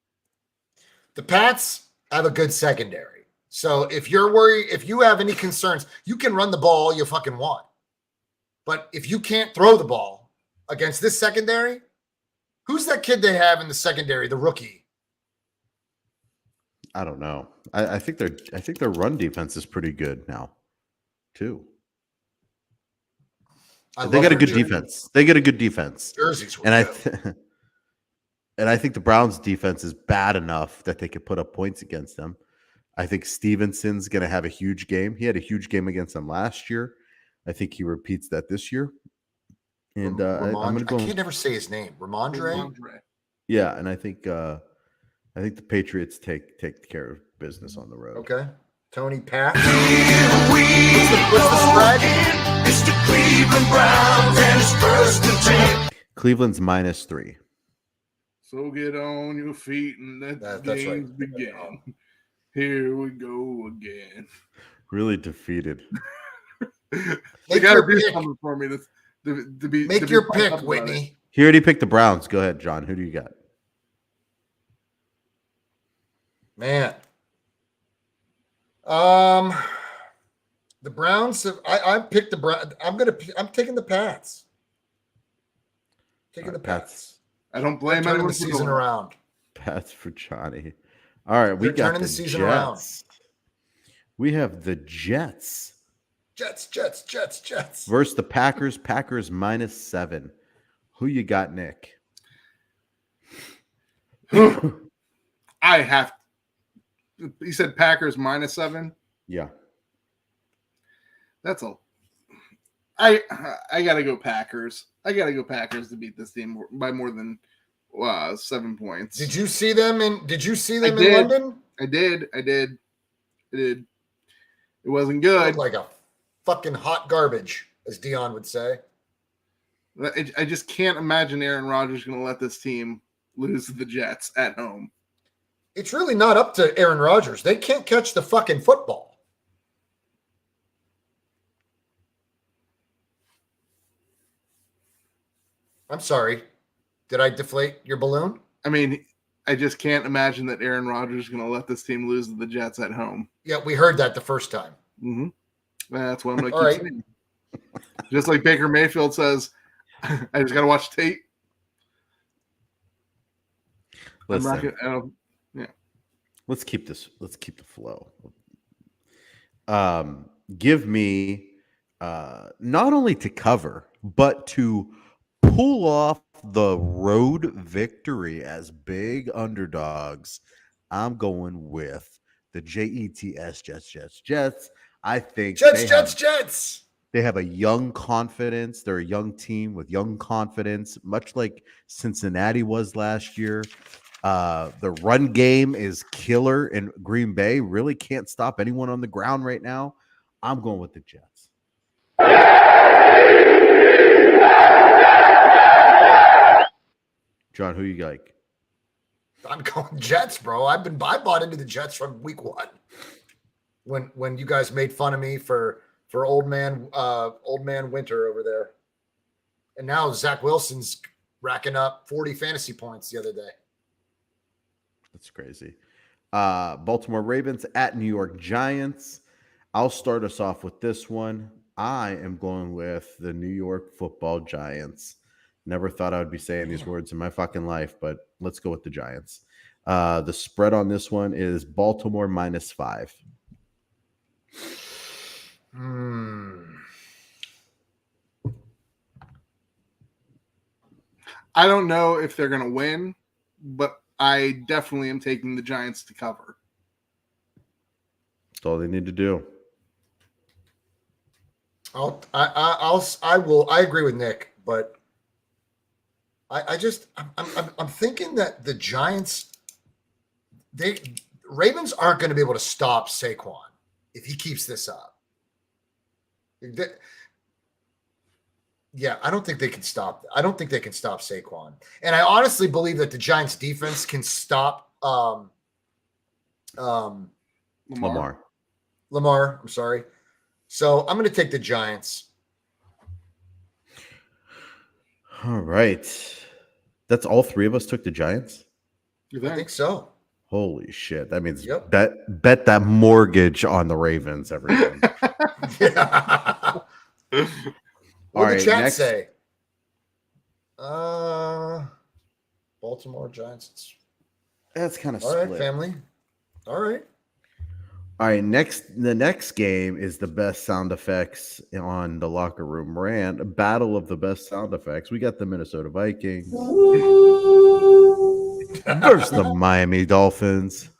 The Pats have a good secondary. So if you're worried, if you have any concerns, you can run the ball you fucking want. But if you can't throw the ball against this secondary, who's that kid they have in the secondary, the rookie? I don't know. I think their run defense is pretty good now, too. They got a good defense. They get a good defense. Jerseys, and I think the Browns' defense is bad enough that they could put up points against them. I think Stevenson's going to have a huge game. He had a huge game against them last year. I think he repeats that this year. And I'm going to go. I can't never say his name. Ramondre. Yeah, and I think the Patriots take care of business on the road. Okay, Tony Pat. What's the spread? It's the Cleveland Browns and it's first and 10. Cleveland's -3. So get on your feet and let the that's games right. begin. Here we go again. Really defeated. They got to do something for me to be. Make to be your pumped pick, up about Whitney. He already picked the Browns. Go ahead, John. Who do you got? Man. The Browns have, I picked the Browns. I'm taking the Pats. Taking the Pats. I don't blame Turning anyone the for season going. around. Pats for Johnny. All right, we They're got turning the the season Jets. around. We have the Jets Jets. versus the Packers. Packers -7. Who you got, Nick? I have. You said Packers -7. Yeah. That's all. I gotta go Packers. I gotta go Packers to beat this team by more than 7 points. Did you see them in did. London? I did. It wasn't They good. looked like a fucking hot garbage, as Dion would say. I just can't imagine Aaron Rodgers going to let this team lose to the Jets at home. It's really not up to Aaron Rodgers. They can't catch the fucking football. I'm sorry. Did I deflate your balloon? I mean, I just can't imagine that Aaron Rodgers is going to let this team lose to the Jets at home. Yeah, we heard that the first time. Mm-hmm. That's what I'm going to All keep right. saying. Just like Baker Mayfield says, I just got to watch tape. Listen, let's keep the flow. Give me not only to cover, but to pull off the road victory as big underdogs. I'm going with the Jets. I think Jets. they have a young confidence. They're a young team with young confidence, much like Cincinnati was last year. The run game is killer, and Green Bay really can't stop anyone on the ground right now. I'm going with the Jets. John, who you like? I'm going Jets, bro. I bought into the Jets from week 1. When you guys made fun of me for old man Winter over there. And now Zach Wilson's racking up 40 fantasy points the other day. That's crazy. Baltimore Ravens at New York Giants. I'll start us off with this one. I am going with the New York Football Giants. Never thought I would be saying these words in my fucking life, but let's go with the Giants. The spread on this one is Baltimore -5. I don't know if they're going to win, but I definitely am taking the Giants to cover. That's all they need to do. I agree with Nick, but I'm thinking that the Giants, Ravens aren't going to be able to stop Saquon if he keeps this up. I don't think they can stop. I don't think they can stop Saquon, and I honestly believe that the Giants' defense can stop Lamar. I'm sorry. So I'm going to take the Giants. All right. That's all three of us took the Giants? I think so. Holy shit. That means Yep. bet that mortgage on the Ravens, everyone. Yeah. All What did right, the chat next- say? Baltimore Giants. That's kind of All split. right, family. All right. All right, the next game is the best sound effects on the locker room rant. A battle of the best sound effects. We got the Minnesota Vikings versus the Miami Dolphins.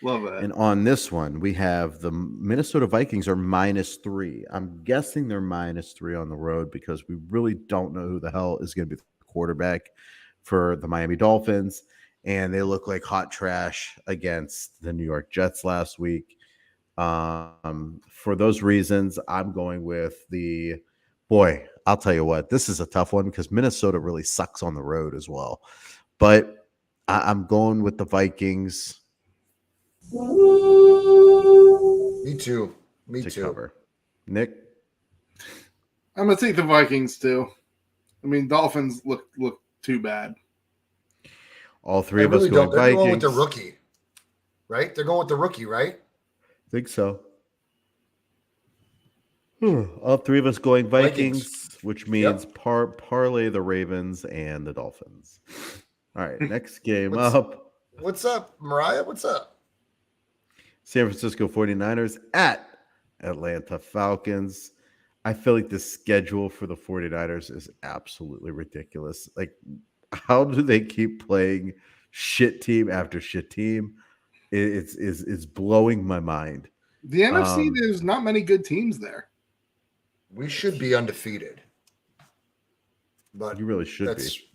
Love that. And on this one, we have the Minnesota Vikings are -3. I'm guessing they're -3 on the road because we really don't know who the hell is going to be the quarterback for the Miami Dolphins. And they look like hot trash against the New York Jets last week. For those reasons, I'm going with I'll tell you what, this is a tough one because Minnesota really sucks on the road as well. But I'm going with the Vikings. Me too. Me to too. cover. Nick? I'm gonna take the Vikings too. I mean, Dolphins look too bad. All three of us really going don't. They're going with Vikings. the rookie, right? They're going with the rookie, right? Think so. All three of us going Vikings, which means parlay the Ravens and the Dolphins. All right, next game up. What's up, Mariah? What's up? San Francisco 49ers at Atlanta Falcons. I feel like the schedule for the 49ers is absolutely ridiculous. Like, how do they keep playing shit team after shit team? It's blowing my mind. The NFC, there's not many good teams there. We should be undefeated, but You really should be.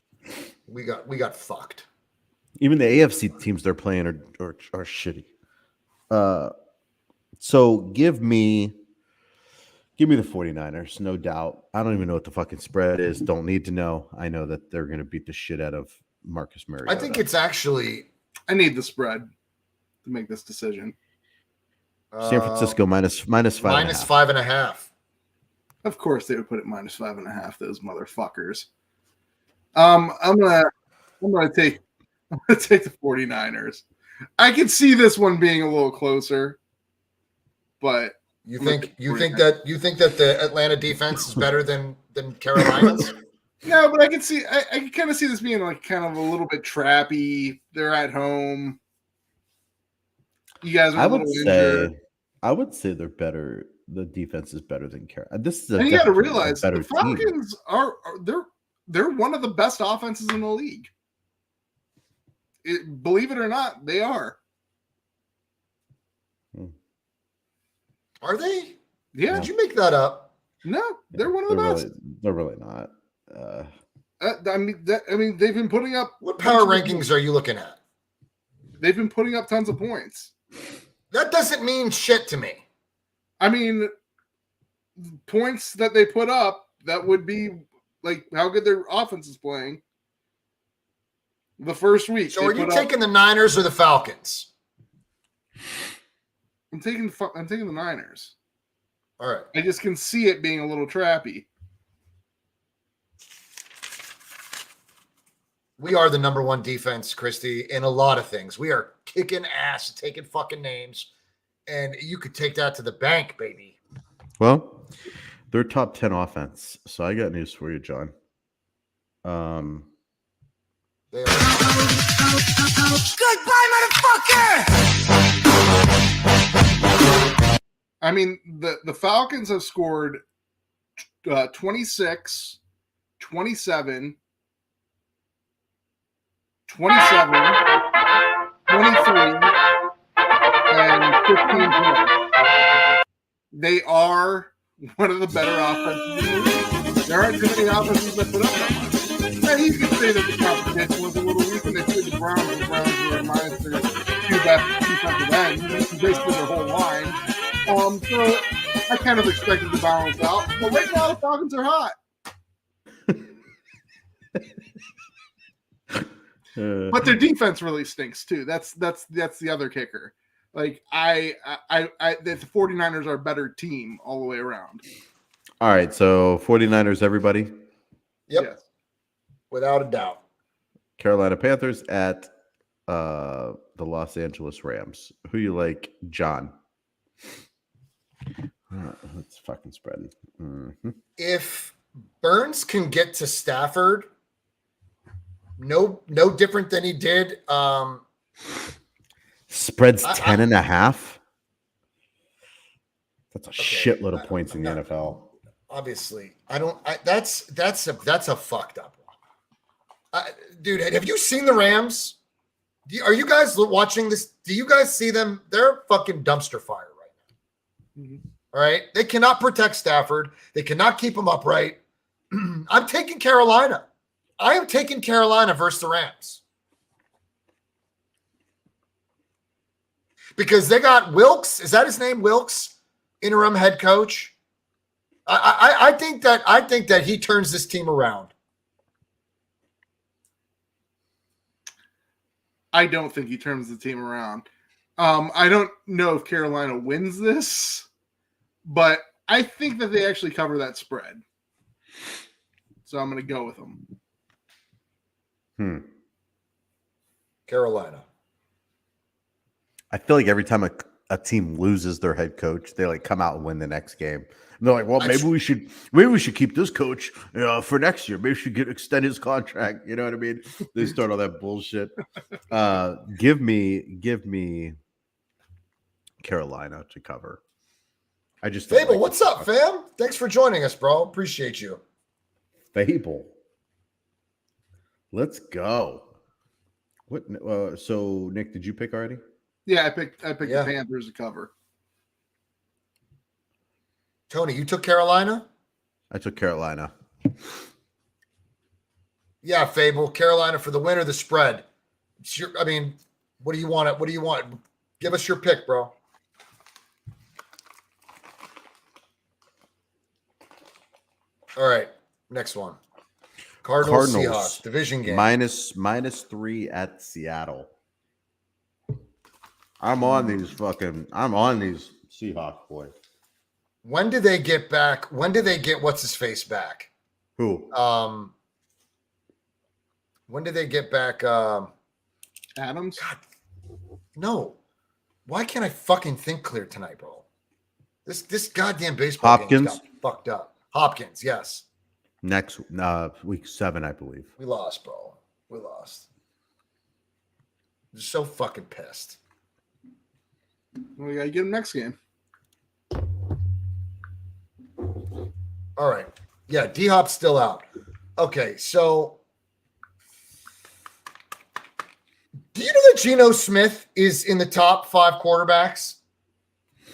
We got fucked. Even the AFC teams they're playing are shitty. So give me the 49ers, no doubt. I don't even know what the fucking spread is. Don't need to know. I know that they're going to beat the shit out of Marcus Mariota. I think it's actually I need the spread to make this decision. San Francisco minus 5.5. minus 5.5. Of course, they would put it minus 5.5. Those motherfuckers. I'm gonna take the 49ers. I could see this one being a little closer, but You think that the Atlanta defense is better than Carolina's? no, but I can kind of see this being like kind of a little bit trappy. They're at home. You guys are I would say they're better. The defense is better than Carolina. This is and you got to definitely realize better the Falcons team. are they're one of the best offenses in the league. Believe it or not, they are. Are they? Yeah. Did you make that up? No, they're one of the best. They're really not. I mean, they've been putting up. What power rankings are you looking at? They've been putting up tons of points. That doesn't mean shit to me. I mean, points that they put up, that would be like how good their offense is playing. The first week. So are you taking the Niners or the Falcons? I'm taking the Niners. All right. I just can see it being a little trappy. We are the number one defense, Christy, in a lot of things. We are kicking ass, taking fucking names, and you could take that to the bank, baby. Well, they're top 10 offense. So I got news for you, John. They are. Goodbye, motherfucker! I mean, the Falcons have scored 26, 27, 27, 23, and 15 points. They are one of the better offenses in the league. There aren't too many offenses that put up that much. Now, you could say that the competition was a little weak when they played the Browns. The Browns were minus their two best defensive ends, basically their whole line. So I kind of expected to balance out. But right now, the Falcons are hot. But their defense really stinks too. That's the other kicker. Like the 49ers are a better team all the way around. All right, so 49ers, everybody. Yep. Yes. Without a doubt. Carolina Panthers at the Los Angeles Rams. Who you like, John? It's fucking spreading. Mm-hmm. If Burns can get to Stafford, no different than he did. Spreads 10.5. That's a shitload of points in the NFL. Obviously, that's a fucked up one. Dude, have you seen the Rams? Are you guys watching this? Do you guys see them? They're fucking dumpster fire right now. Mm-hmm. All right. They cannot protect Stafford. They cannot keep him upright. I'm taking Carolina. I am taking Carolina versus the Rams. Because they got Wilkes. Is that his name? Wilkes, interim head coach. I think that he turns this team around. I don't think he turns the team around. I don't know if Carolina wins this, but I think that they actually cover that spread. So I'm going to go with them. Carolina. I feel like every time a team loses their head coach, they like come out and win the next game. And they're like, well, maybe we should keep this coach for next year. Maybe we should extend his contract. You know what I mean? They start all that bullshit. Give me Carolina to cover. I just don't Fable, like what's up, fam? Thanks for joining us, bro. Appreciate you. Fable. Let's go. What? So Nick, did you pick already? Yeah, I picked the Panthers to cover. Tony, you took Carolina? I took Carolina. Yeah, Fable. Carolina for the win or the spread. I mean, what do you want? What do you want? Give us your pick, bro. All right, next one. Cardinals. Seahawks division game. -3 at Seattle. I'm on these Seahawks, boy. When do they get back? When do they get what's his face back? Who? When do they get back? Adams? God, no. Why can't I fucking think clear tonight, bro? This goddamn baseball game got fucked up. Hopkins, yes. Next week 7, I believe. We lost, bro. We lost. I'm so fucking pissed. We gotta get him next game. All right. Yeah, D-Hop's still out. Okay, so do you know that Geno Smith is in the top 5 quarterbacks?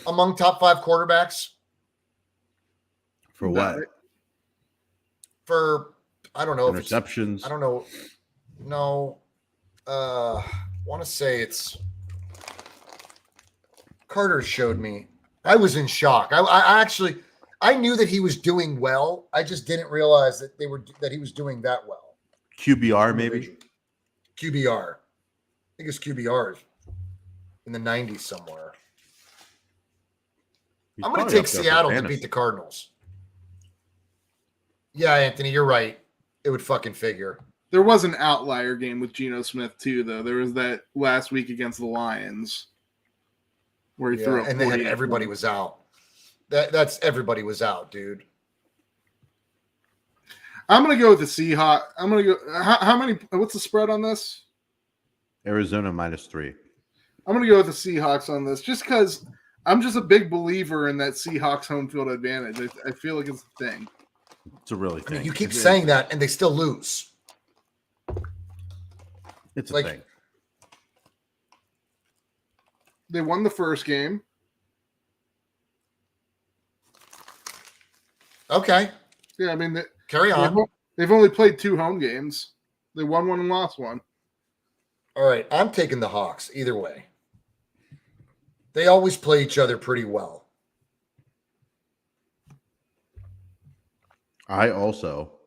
Among top 5 quarterbacks? For what? For, I don't know. Interceptions. I don't know. No. Want to say it's Carter showed me. I was in shock. I actually knew that he was doing well. I just didn't realize that he was doing that well. QBR maybe. QBR. I think it's QBR in the 90s somewhere. I'm going to take Seattle to beat the Cardinals. Yeah, Anthony, you're right. It would fucking figure. There was an outlier game with Geno Smith too, though. There was that last week against the Lions where he threw up, and then everybody was out. That's everybody was out, dude. I'm gonna go with the Seahawks. I'm gonna go. How many? What's the spread on this? Arizona -3. I'm gonna go with the Seahawks on this, just because I'm just a big believer in that Seahawks home field advantage. I feel like it's a thing. It's a really thing. I mean, you keep saying that, and they still lose. It's a thing. They won the first game. Okay. Yeah, I mean, carry on. They've only played 2 home games. They won one and lost one. All right, I'm taking the Hawks either way. They always play each other pretty well. I also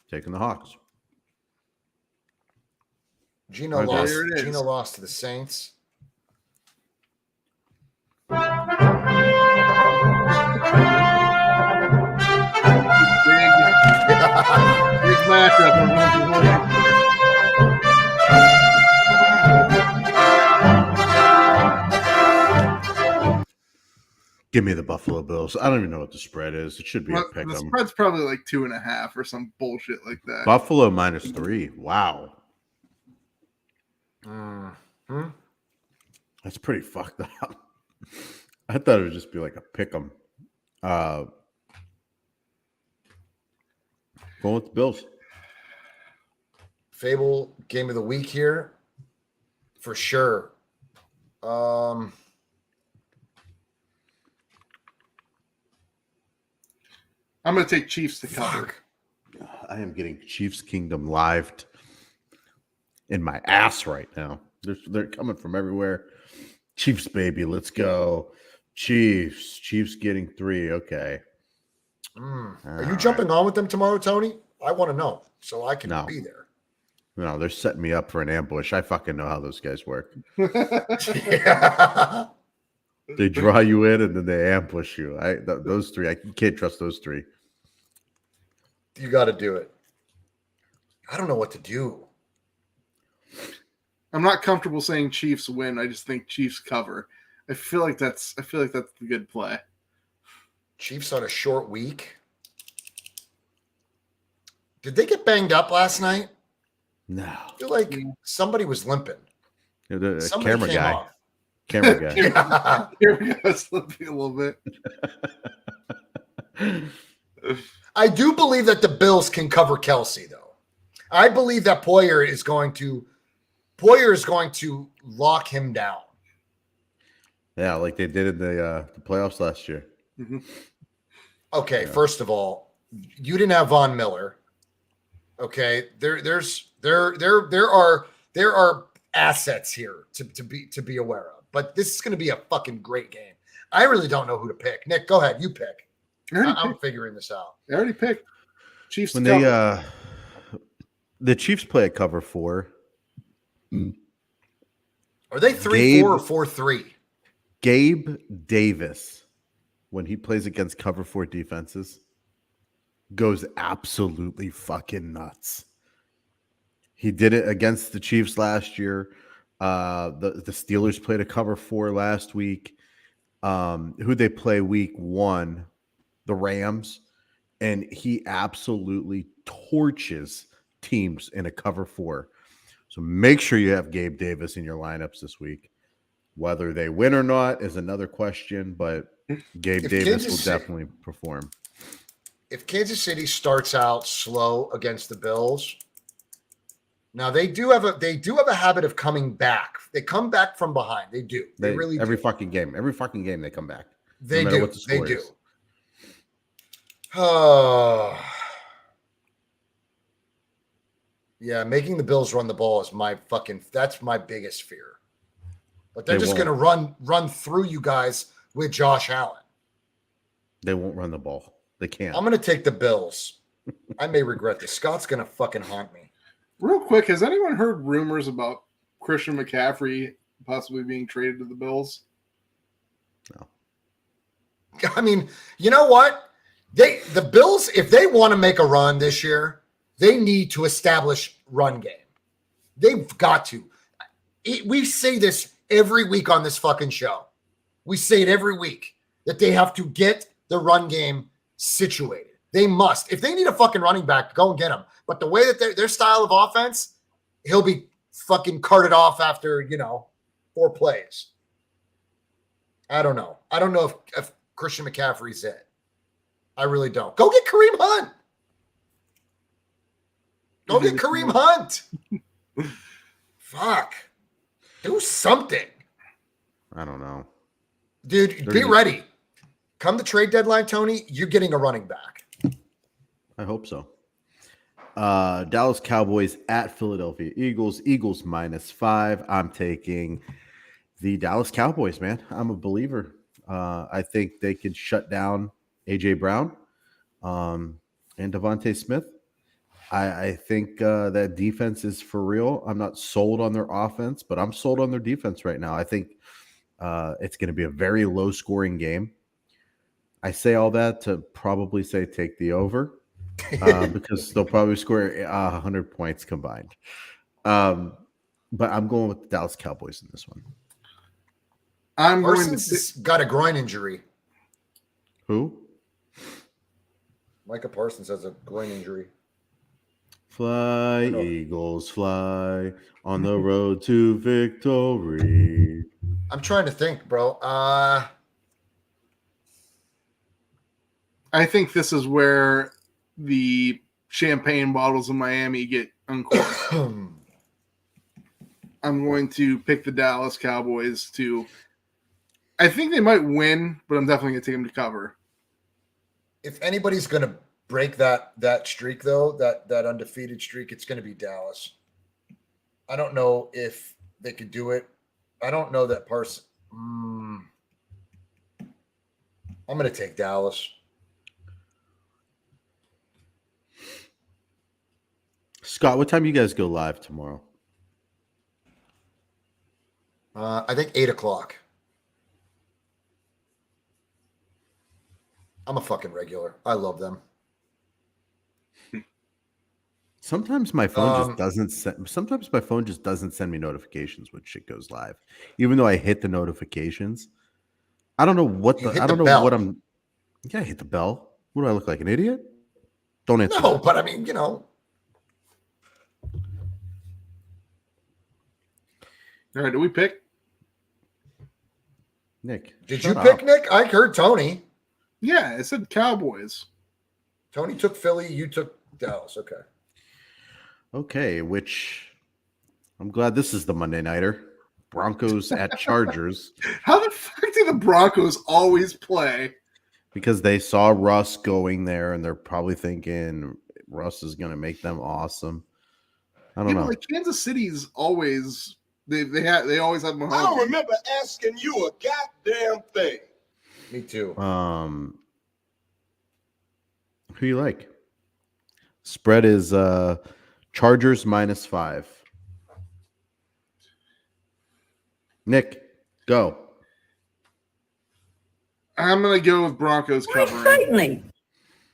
taking the Hawks. Geno lost to the Saints. Big matchup. Give me the Buffalo Bills. I don't even know what the spread is. It should be a pick 'em. The spread's probably like 2.5 or some bullshit like that. Buffalo -3. Wow. Mm-hmm. That's pretty fucked up. I thought it would just be like a pick 'em. Going with the Bills. Fable game of the week here, for sure. I'm going to take Chiefs to cover. I am getting Chiefs Kingdom lived in my ass right now. They're coming from everywhere. Chiefs, baby, let's go. Chiefs getting 3. Okay. Are you jumping on with them tomorrow, Tony? I want to know so I can be there. No, they're setting me up for an ambush. I fucking know how those guys work. Yeah. They draw you in and then they ambush you. Those 3, you can't trust those 3. You got to do it. I don't know what to do. I'm not comfortable saying Chiefs win. I just think Chiefs cover. I feel like that's a good play. Chiefs on a short week. Did they get banged up last night? No. I feel like somebody was limping. The Somebody camera came guy. off. Camera guy. Yeah. Here we go, slipping a little bit. I do believe that the Bills can cover Kelsey, though. I believe that Poyer is going to lock him down. Yeah, like they did in the playoffs last year. Mm-hmm. Okay, first of all, you didn't have Von Miller. Okay, there are assets here to be aware of. But this is going to be a fucking great game. I really don't know who to pick. Nick, go ahead. You pick. I'm figuring this out. I already picked Chiefs. When the Chiefs play a cover 4. Are they 3-4 or 4-3? Gabe Davis, when he plays against cover 4 defenses, goes absolutely fucking nuts. He did it against the Chiefs last year. The Steelers played a cover 4 last week. Who they play week 1? The Rams. And he absolutely torches teams in a cover 4. So make sure you have Gabe Davis in your lineups this week. Whether they win or not is another question, but Gabe Davis will definitely perform. If Kansas City starts out slow against the Bills, now they do have a habit of coming back. They come back from behind. They do. They really every do. fucking game they come back. They no matter do. What the score They do. is. Oh. Yeah, making the Bills run the ball is that's my biggest fear. But they're just going to run through you guys with Josh Allen. They won't run the ball. They can't. I'm going to take the Bills. I may regret this. Scott's going to fucking haunt me. Real quick, has anyone heard rumors about Christian McCaffrey possibly being traded to the Bills? No. I mean, you know what? The Bills, if they want to make a run this year, they need to establish run game. They've got to. We say this every week on this fucking show. We say it every week that they have to get the run game situated. They must. If they need a fucking running back, go and get him. But the way that their style of offense, he'll be fucking carted off after, 4 plays. I don't know. I don't know if Christian McCaffrey's it. I really don't. Go get Kareem Hunt. Go get Kareem Hunt. Fuck. Do something. I don't know. Dude, be ready. Come the trade deadline, Tony, you're getting a running back. I hope so. Dallas Cowboys at Philadelphia Eagles. Eagles -5. I'm taking the Dallas Cowboys, man. I'm a believer. I think they can shut down A.J. Brown and Devante Smith. I think that defense is for real. I'm not sold on their offense, but I'm sold on their defense right now. I think it's going to be a very low-scoring game. I say all that to probably say take the over because they'll probably score 100 points combined. But I'm going with the Dallas Cowboys in this one. Parsons got a groin injury. Who? Micah Parsons has a groin injury. Fly, Eagles, fly on the road to victory. I'm trying to think, bro. I think this is where the champagne bottles of Miami get uncorked. I'm going to pick the Dallas Cowboys to. I think they might win, but I'm definitely going to take them to cover. If anybody's going to break that streak, though, that undefeated streak, it's going to be Dallas. I don't know if they could do it. I don't know that Parsons. I'm going to take Dallas. Scott, what time you guys go live tomorrow? I think 8:00. I'm a fucking regular. I love them. Sometimes my phone just doesn't send. Sometimes my phone just doesn't send me notifications when shit goes live, even though I hit the notifications. I don't know what You the. hit I the don't know bell. what I'm. Yeah, I hit the bell. What do I look like, an idiot? Don't answer. No, that. but I mean, you know. All right, do we pick? Nick, Did shut you pick up. Nick? I heard Tony. Yeah, it said Cowboys. Tony took Philly. You took Dallas. Okay. Okay, which I'm glad this is the Monday nighter. Broncos at Chargers, How the fuck do the Broncos always play? because they saw Russ going there and they're probably thinking Russ is going to make them awesome. I don't Yeah, but know. like Kansas City's always they always have I don't Mahomes. remember asking you a goddamn thing. Me too. Who you like? Spread is Chargers -5. Nick, go. I'm gonna go with Broncos Why covering. frightening?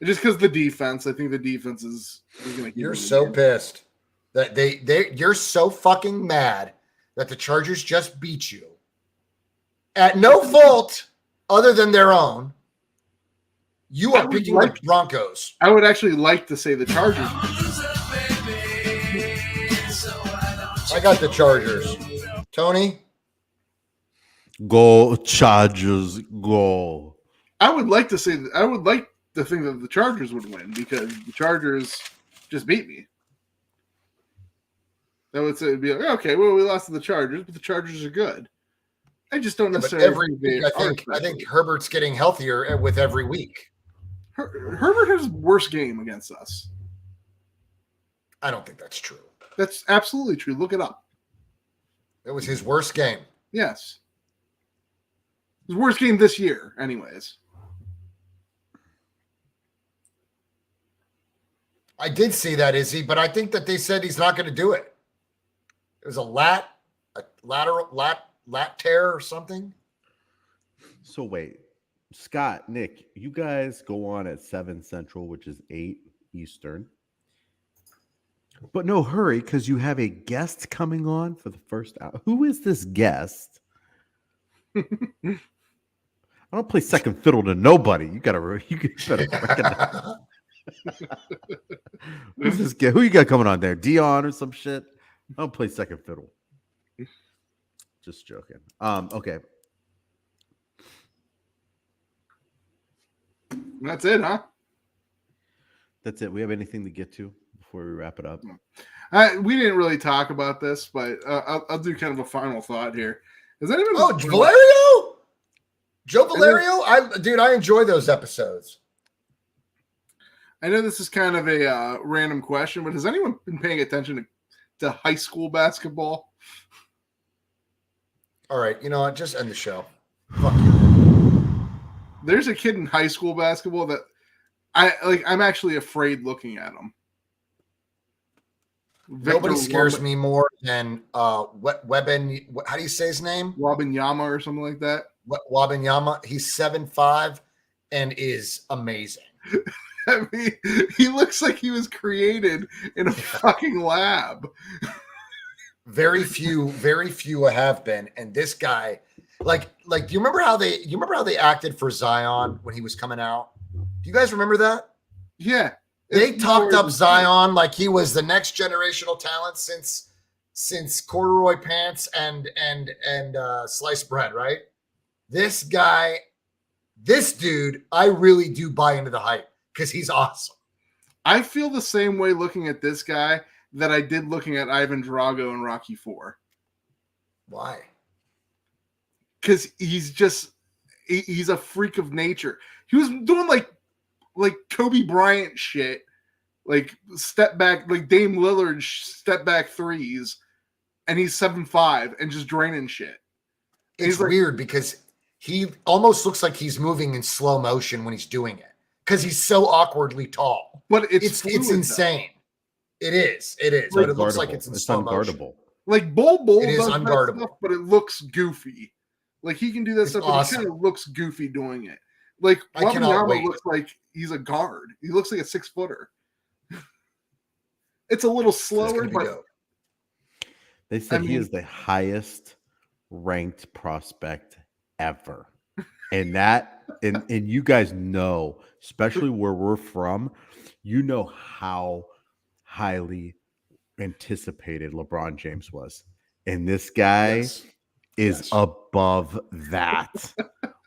Just because the defense. I think the defense is gonna keep You're them in so the game. pissed that you're so fucking mad that the Chargers just beat you at no fault other than their own. You I are would picking like- the Broncos. I would actually like to say the Chargers. I got the Chargers. Tony, Go Chargers, go. I would like to say that I would like to think that the Chargers would win because the Chargers just beat me. That would say it'd be like, okay, well, we lost to the Chargers, but the Chargers are good. I just don't but necessarily every think they week, are I think special. Herbert's getting healthier with every week. Herbert has worst game against us. I don't think that's true. That's absolutely true. Look it up. It was his worst game. Yes. His worst game this year, anyways. I did see that, Izzy, but I think that they said he's not going to do it. It was a lateral tear or something. So wait, Scott, Nick, you guys go on at 7 Central, which is 8 Eastern. But no hurry, because you have a guest coming on for the first hour. Who is this guest? I don't play second fiddle to nobody. You better recognize. Who's this guy? Who you got coming on there? Dion or some shit? I don't play second fiddle. Just joking. Okay. That's it, huh? That's it. We have anything to get to before we wrap it up? We didn't really talk about this, but I'll do kind of a final thought here. Has anyone? Oh, Valerio? Joe Valerio? I enjoy those episodes. I know this is kind of a random question, but has anyone been paying attention to high school basketball? All right, you know what? Just end the show. Fuck you. There's a kid in high school basketball that I'm actually afraid looking at him. Nobody scares me more than Weben. How do you say his name? Wabinyama or something like that. Wabinyama. He's 7'5" and is amazing. I mean, he looks like he was created in a fucking lab. Very few have been, and this guy, like, do you remember how they acted for Zion when he was coming out? Do you guys remember that? Yeah, they talked up Zion like he was the next generational talent since corduroy pants and sliced bread, right? This dude, I really do buy into the hype because he's awesome. I feel the same way looking at this guy that I did looking at Ivan Drago in Rocky IV. Why? Because he's a freak of nature. He was doing like Kobe Bryant shit, like step back, like Dame Lillard step back threes, and he's 7'5" and just draining shit. It's weird because he almost looks like he's moving in slow motion when he's doing it because he's so awkwardly tall. But it's insane. It is. But it looks like it's in slow motion. Like Bol it is does that unguardable, stuff, but it looks goofy. Like he can do that stuff, awesome. but he kind of looks goofy doing it. Like I cannot Wembanyama wait. looks like he's a guard. He looks like a 6-footer. it's a little That's slower, gonna be but dope. They said I he mean- is the highest ranked prospect ever. And that, and you guys know, especially where we're from, you know how highly anticipated LeBron James was. And this guy Yes. is Yes. above that,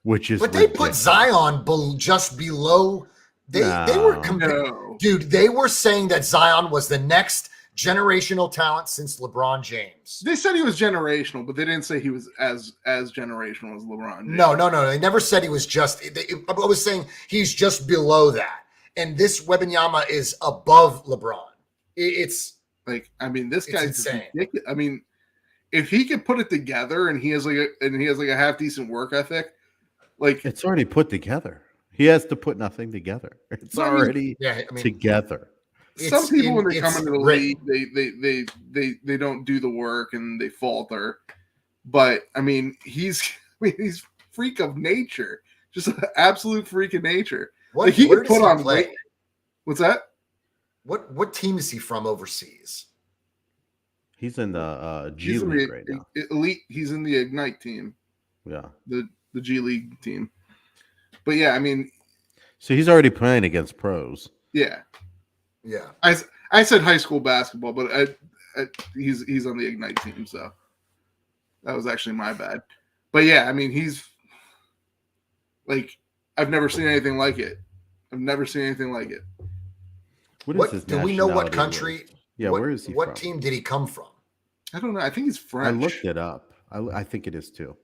which is But they put ridiculous. Zion just below. They were no. dude. They were saying that Zion was the next generational talent since LeBron James. They said he was generational, but they didn't say he was as generational as LeBron James. No. They never said he was just. I was saying he's just below that, and this Wembanyama is above LeBron. It's Like, I mean, this It's guy's insane. ridiculous. I mean, if he could put it together and he has like a half decent work ethic, like It's already put together. He has to put nothing together. It's So, I mean, already yeah. I mean, together. some people when they it's come into the written. league, they don't do the work and they falter. But I mean, he's freak of nature, just an absolute freak of nature. Like, he where could does put he on play? weight. What's that? What team is he from overseas? He's in the G He's in League the right now. elite. He's in the Ignite team, Yeah. the G League team. But yeah, I mean, So he's already playing against pros. yeah. Yeah. I said high school basketball, but he's on the Ignite team, so that was actually my bad. But yeah, I mean, he's like, I've never seen anything like it. I've never seen anything like it. What is his Do we know what nationality country? list? Yeah, what, where is he What from? team did he come from? I don't know. I think he's I French. looked it up. I think it is too.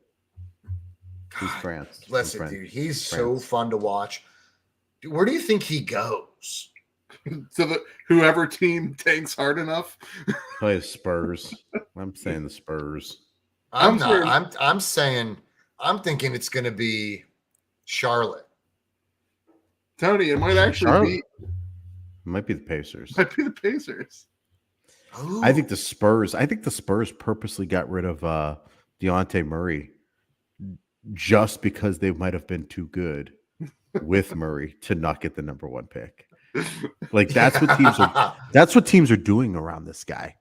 He's God, France. He's Listen, French. dude, he's so France. fun to watch. Dude, where do you think he goes? So that whoever team tanks hard enough. Play Spurs. I'm saying the Spurs. I'm sure- not. I'm saying. I'm thinking it's going to be Charlotte. Tony, it might actually Charlotte. be It might be the Pacers. might be the Pacers. Ooh. I think the Spurs. I think the Spurs purposely got rid of Deontay Murray just because they might have been too good with Murray to not get the number one pick. Like that's what teams are. That's what teams are doing around this guy.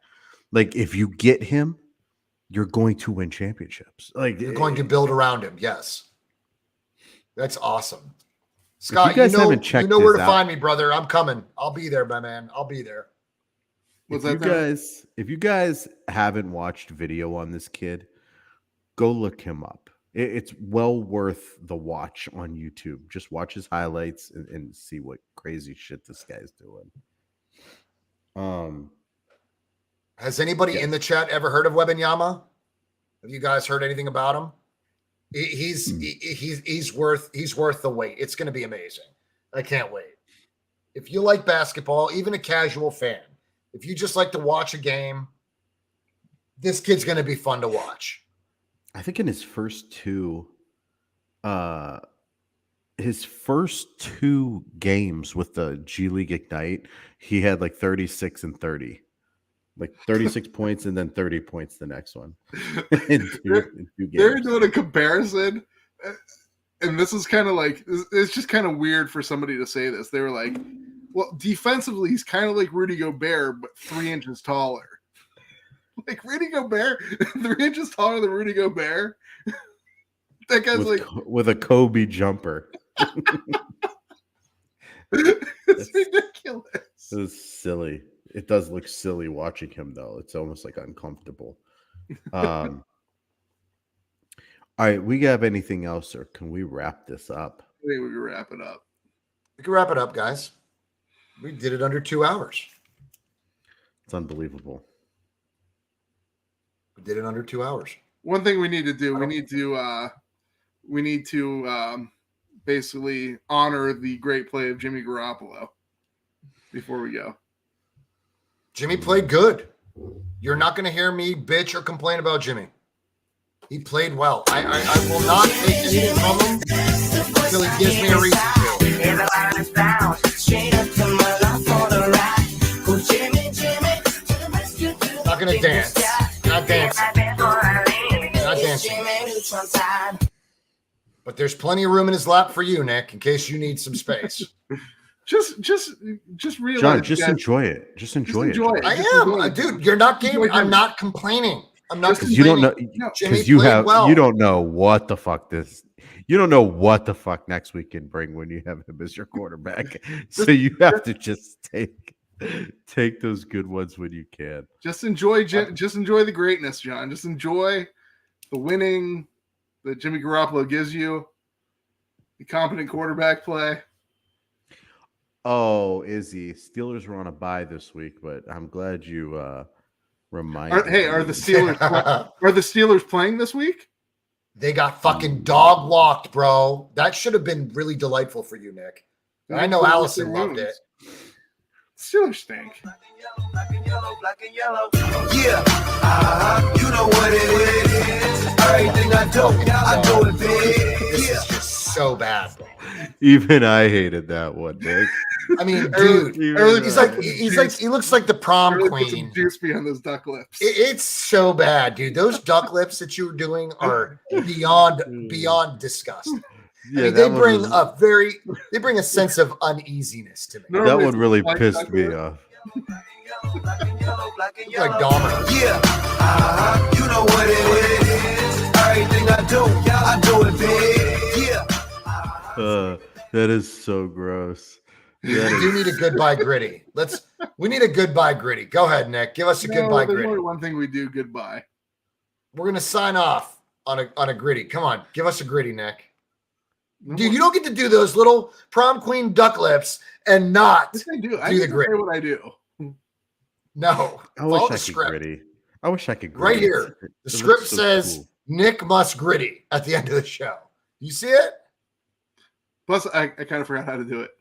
Like if you get him, you're going to win championships. Like You're going to build around him. Yes, that's awesome. Scott, guys you know, haven't checked where this to out- find me, brother. I'm coming. I'll be there, my man. I'll be there. What's if that? you guys haven't watched video on this kid, go look him up. It's well worth the watch on YouTube. Just watch his highlights and see what crazy shit this guy's doing. Has anybody Yeah. in the chat ever heard of Wembanyama? Have you guys heard anything about him? He's worth the wait. It's going to be amazing. I can't wait. If you like basketball, even a casual fan, if you just like to watch a game, this kid's going to be fun to watch. I think in his first two games with the G League Ignite, he had like 36 and 30. Like 36 points and then 30 points the next one. in two They're games. doing a comparison, and this is kind of like, it's just kind of weird for somebody to say this. They were like, well, defensively, he's kind of like Rudy Gobert, but 3 inches taller. Like Rudy Gobert, 3 inches taller than Rudy Gobert. That guy's with a Kobe jumper. it's ridiculous. It was silly. It does look silly watching him though. It's almost like uncomfortable. All right, we have anything else, or can we wrap this up? I think we can wrap it up. We can wrap it up, guys. We did it under 2 hours. It's unbelievable. We did it under 2 hours. One thing we need to do, we need to basically honor the great play of Jimmy Garoppolo before we go. Jimmy played good. You're not going to hear me bitch or complain about Jimmy. He played well. I will not take anything from him until he gives me a reason to. Not going to dance. Not dancing. Not dancing. But there's plenty of room in his lap for you, Nick, in case you need some space. Just realize, John, just guys, enjoy it. Just enjoy it. enjoy it. I Just am, enjoy it. dude. You're not gaming. Enjoy I'm it. not complaining. I'm not Because you don't complaining. know. No, Jimmy Because you played have. well. You don't know what the fuck this. You don't know what the fuck next week can bring when you have him as your quarterback. So you have to just take those good ones when you can. Just enjoy the greatness, John. Just enjoy the winning that Jimmy Garoppolo gives you, the competent quarterback play. Oh, Izzy, Steelers were on a bye this week, but I'm glad you reminded me. Are the Steelers playing this week? They got fucking dog walked, bro. That should have been really delightful for you, Nick. And I know Allison loved it. Steelers stink. Yeah, you know what it is. Everything I do it big. This is just so bad, bro. Even I hated that one, Nick. I mean, dude, he looks like the prom Really put some queen. juice behind those duck lips. It's so bad, dude. Those duck lips that you were doing are beyond disgusting. Yeah, I mean, they bring a sense of uneasiness to me. No. that Normally one it's really white pissed duck me lip. off. Like Dahmer. Yeah, you know what it is. Everything I do it big. Yeah. That is so gross. We do need a goodbye gritty. We need a goodbye gritty. Go ahead, Nick. Give us a goodbye there's gritty. only one thing we do. Goodbye. We're gonna sign off on a gritty. Come on, give us a gritty, Nick. Dude, you don't get to do those little prom queen duck lips and not Yes, I do. I do the get to gritty. say what I do. No. I Follow wish I the could script. gritty. I wish I could gritty. Right here. The It script looks so says cool. Nick must gritty at the end of the show. You see it? Plus, I kind of forgot how to do it.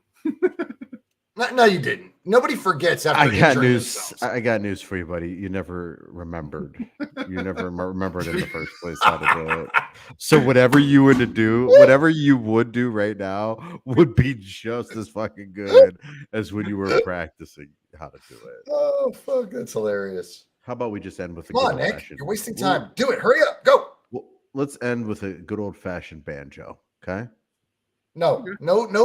No, you didn't. Nobody forgets after I got injuring news. themselves. I got news for you, buddy. You never remembered. You never remembered in the first place how to do it. So whatever you would do right now would be just as fucking good as when you were practicing how to do it. Oh, fuck. That's hilarious. How about we just end with a Come good on, Nick. old-fashioned- You're wasting time. Do it. Hurry up. Go. Well, let's end with a good old fashioned banjo. Okay. No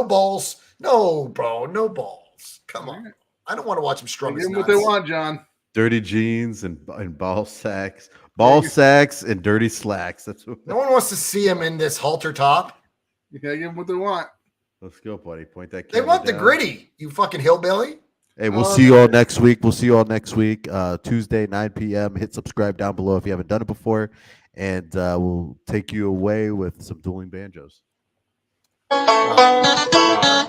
balls. No, bro. No balls. Come on. I don't want to watch him strum Give his them what nuts. they want, John. Dirty jeans and ball sacks, and dirty slacks. That's what. No one wants to see him in this halter top. You gotta give them what they want. Let's go, buddy. Point that. They camera want the down. gritty, you fucking hillbilly. Hey, we'll see you all next week. Tuesday, 9 p.m. Hit subscribe down below if you haven't done it before, and we'll take you away with some dueling banjos. Wow.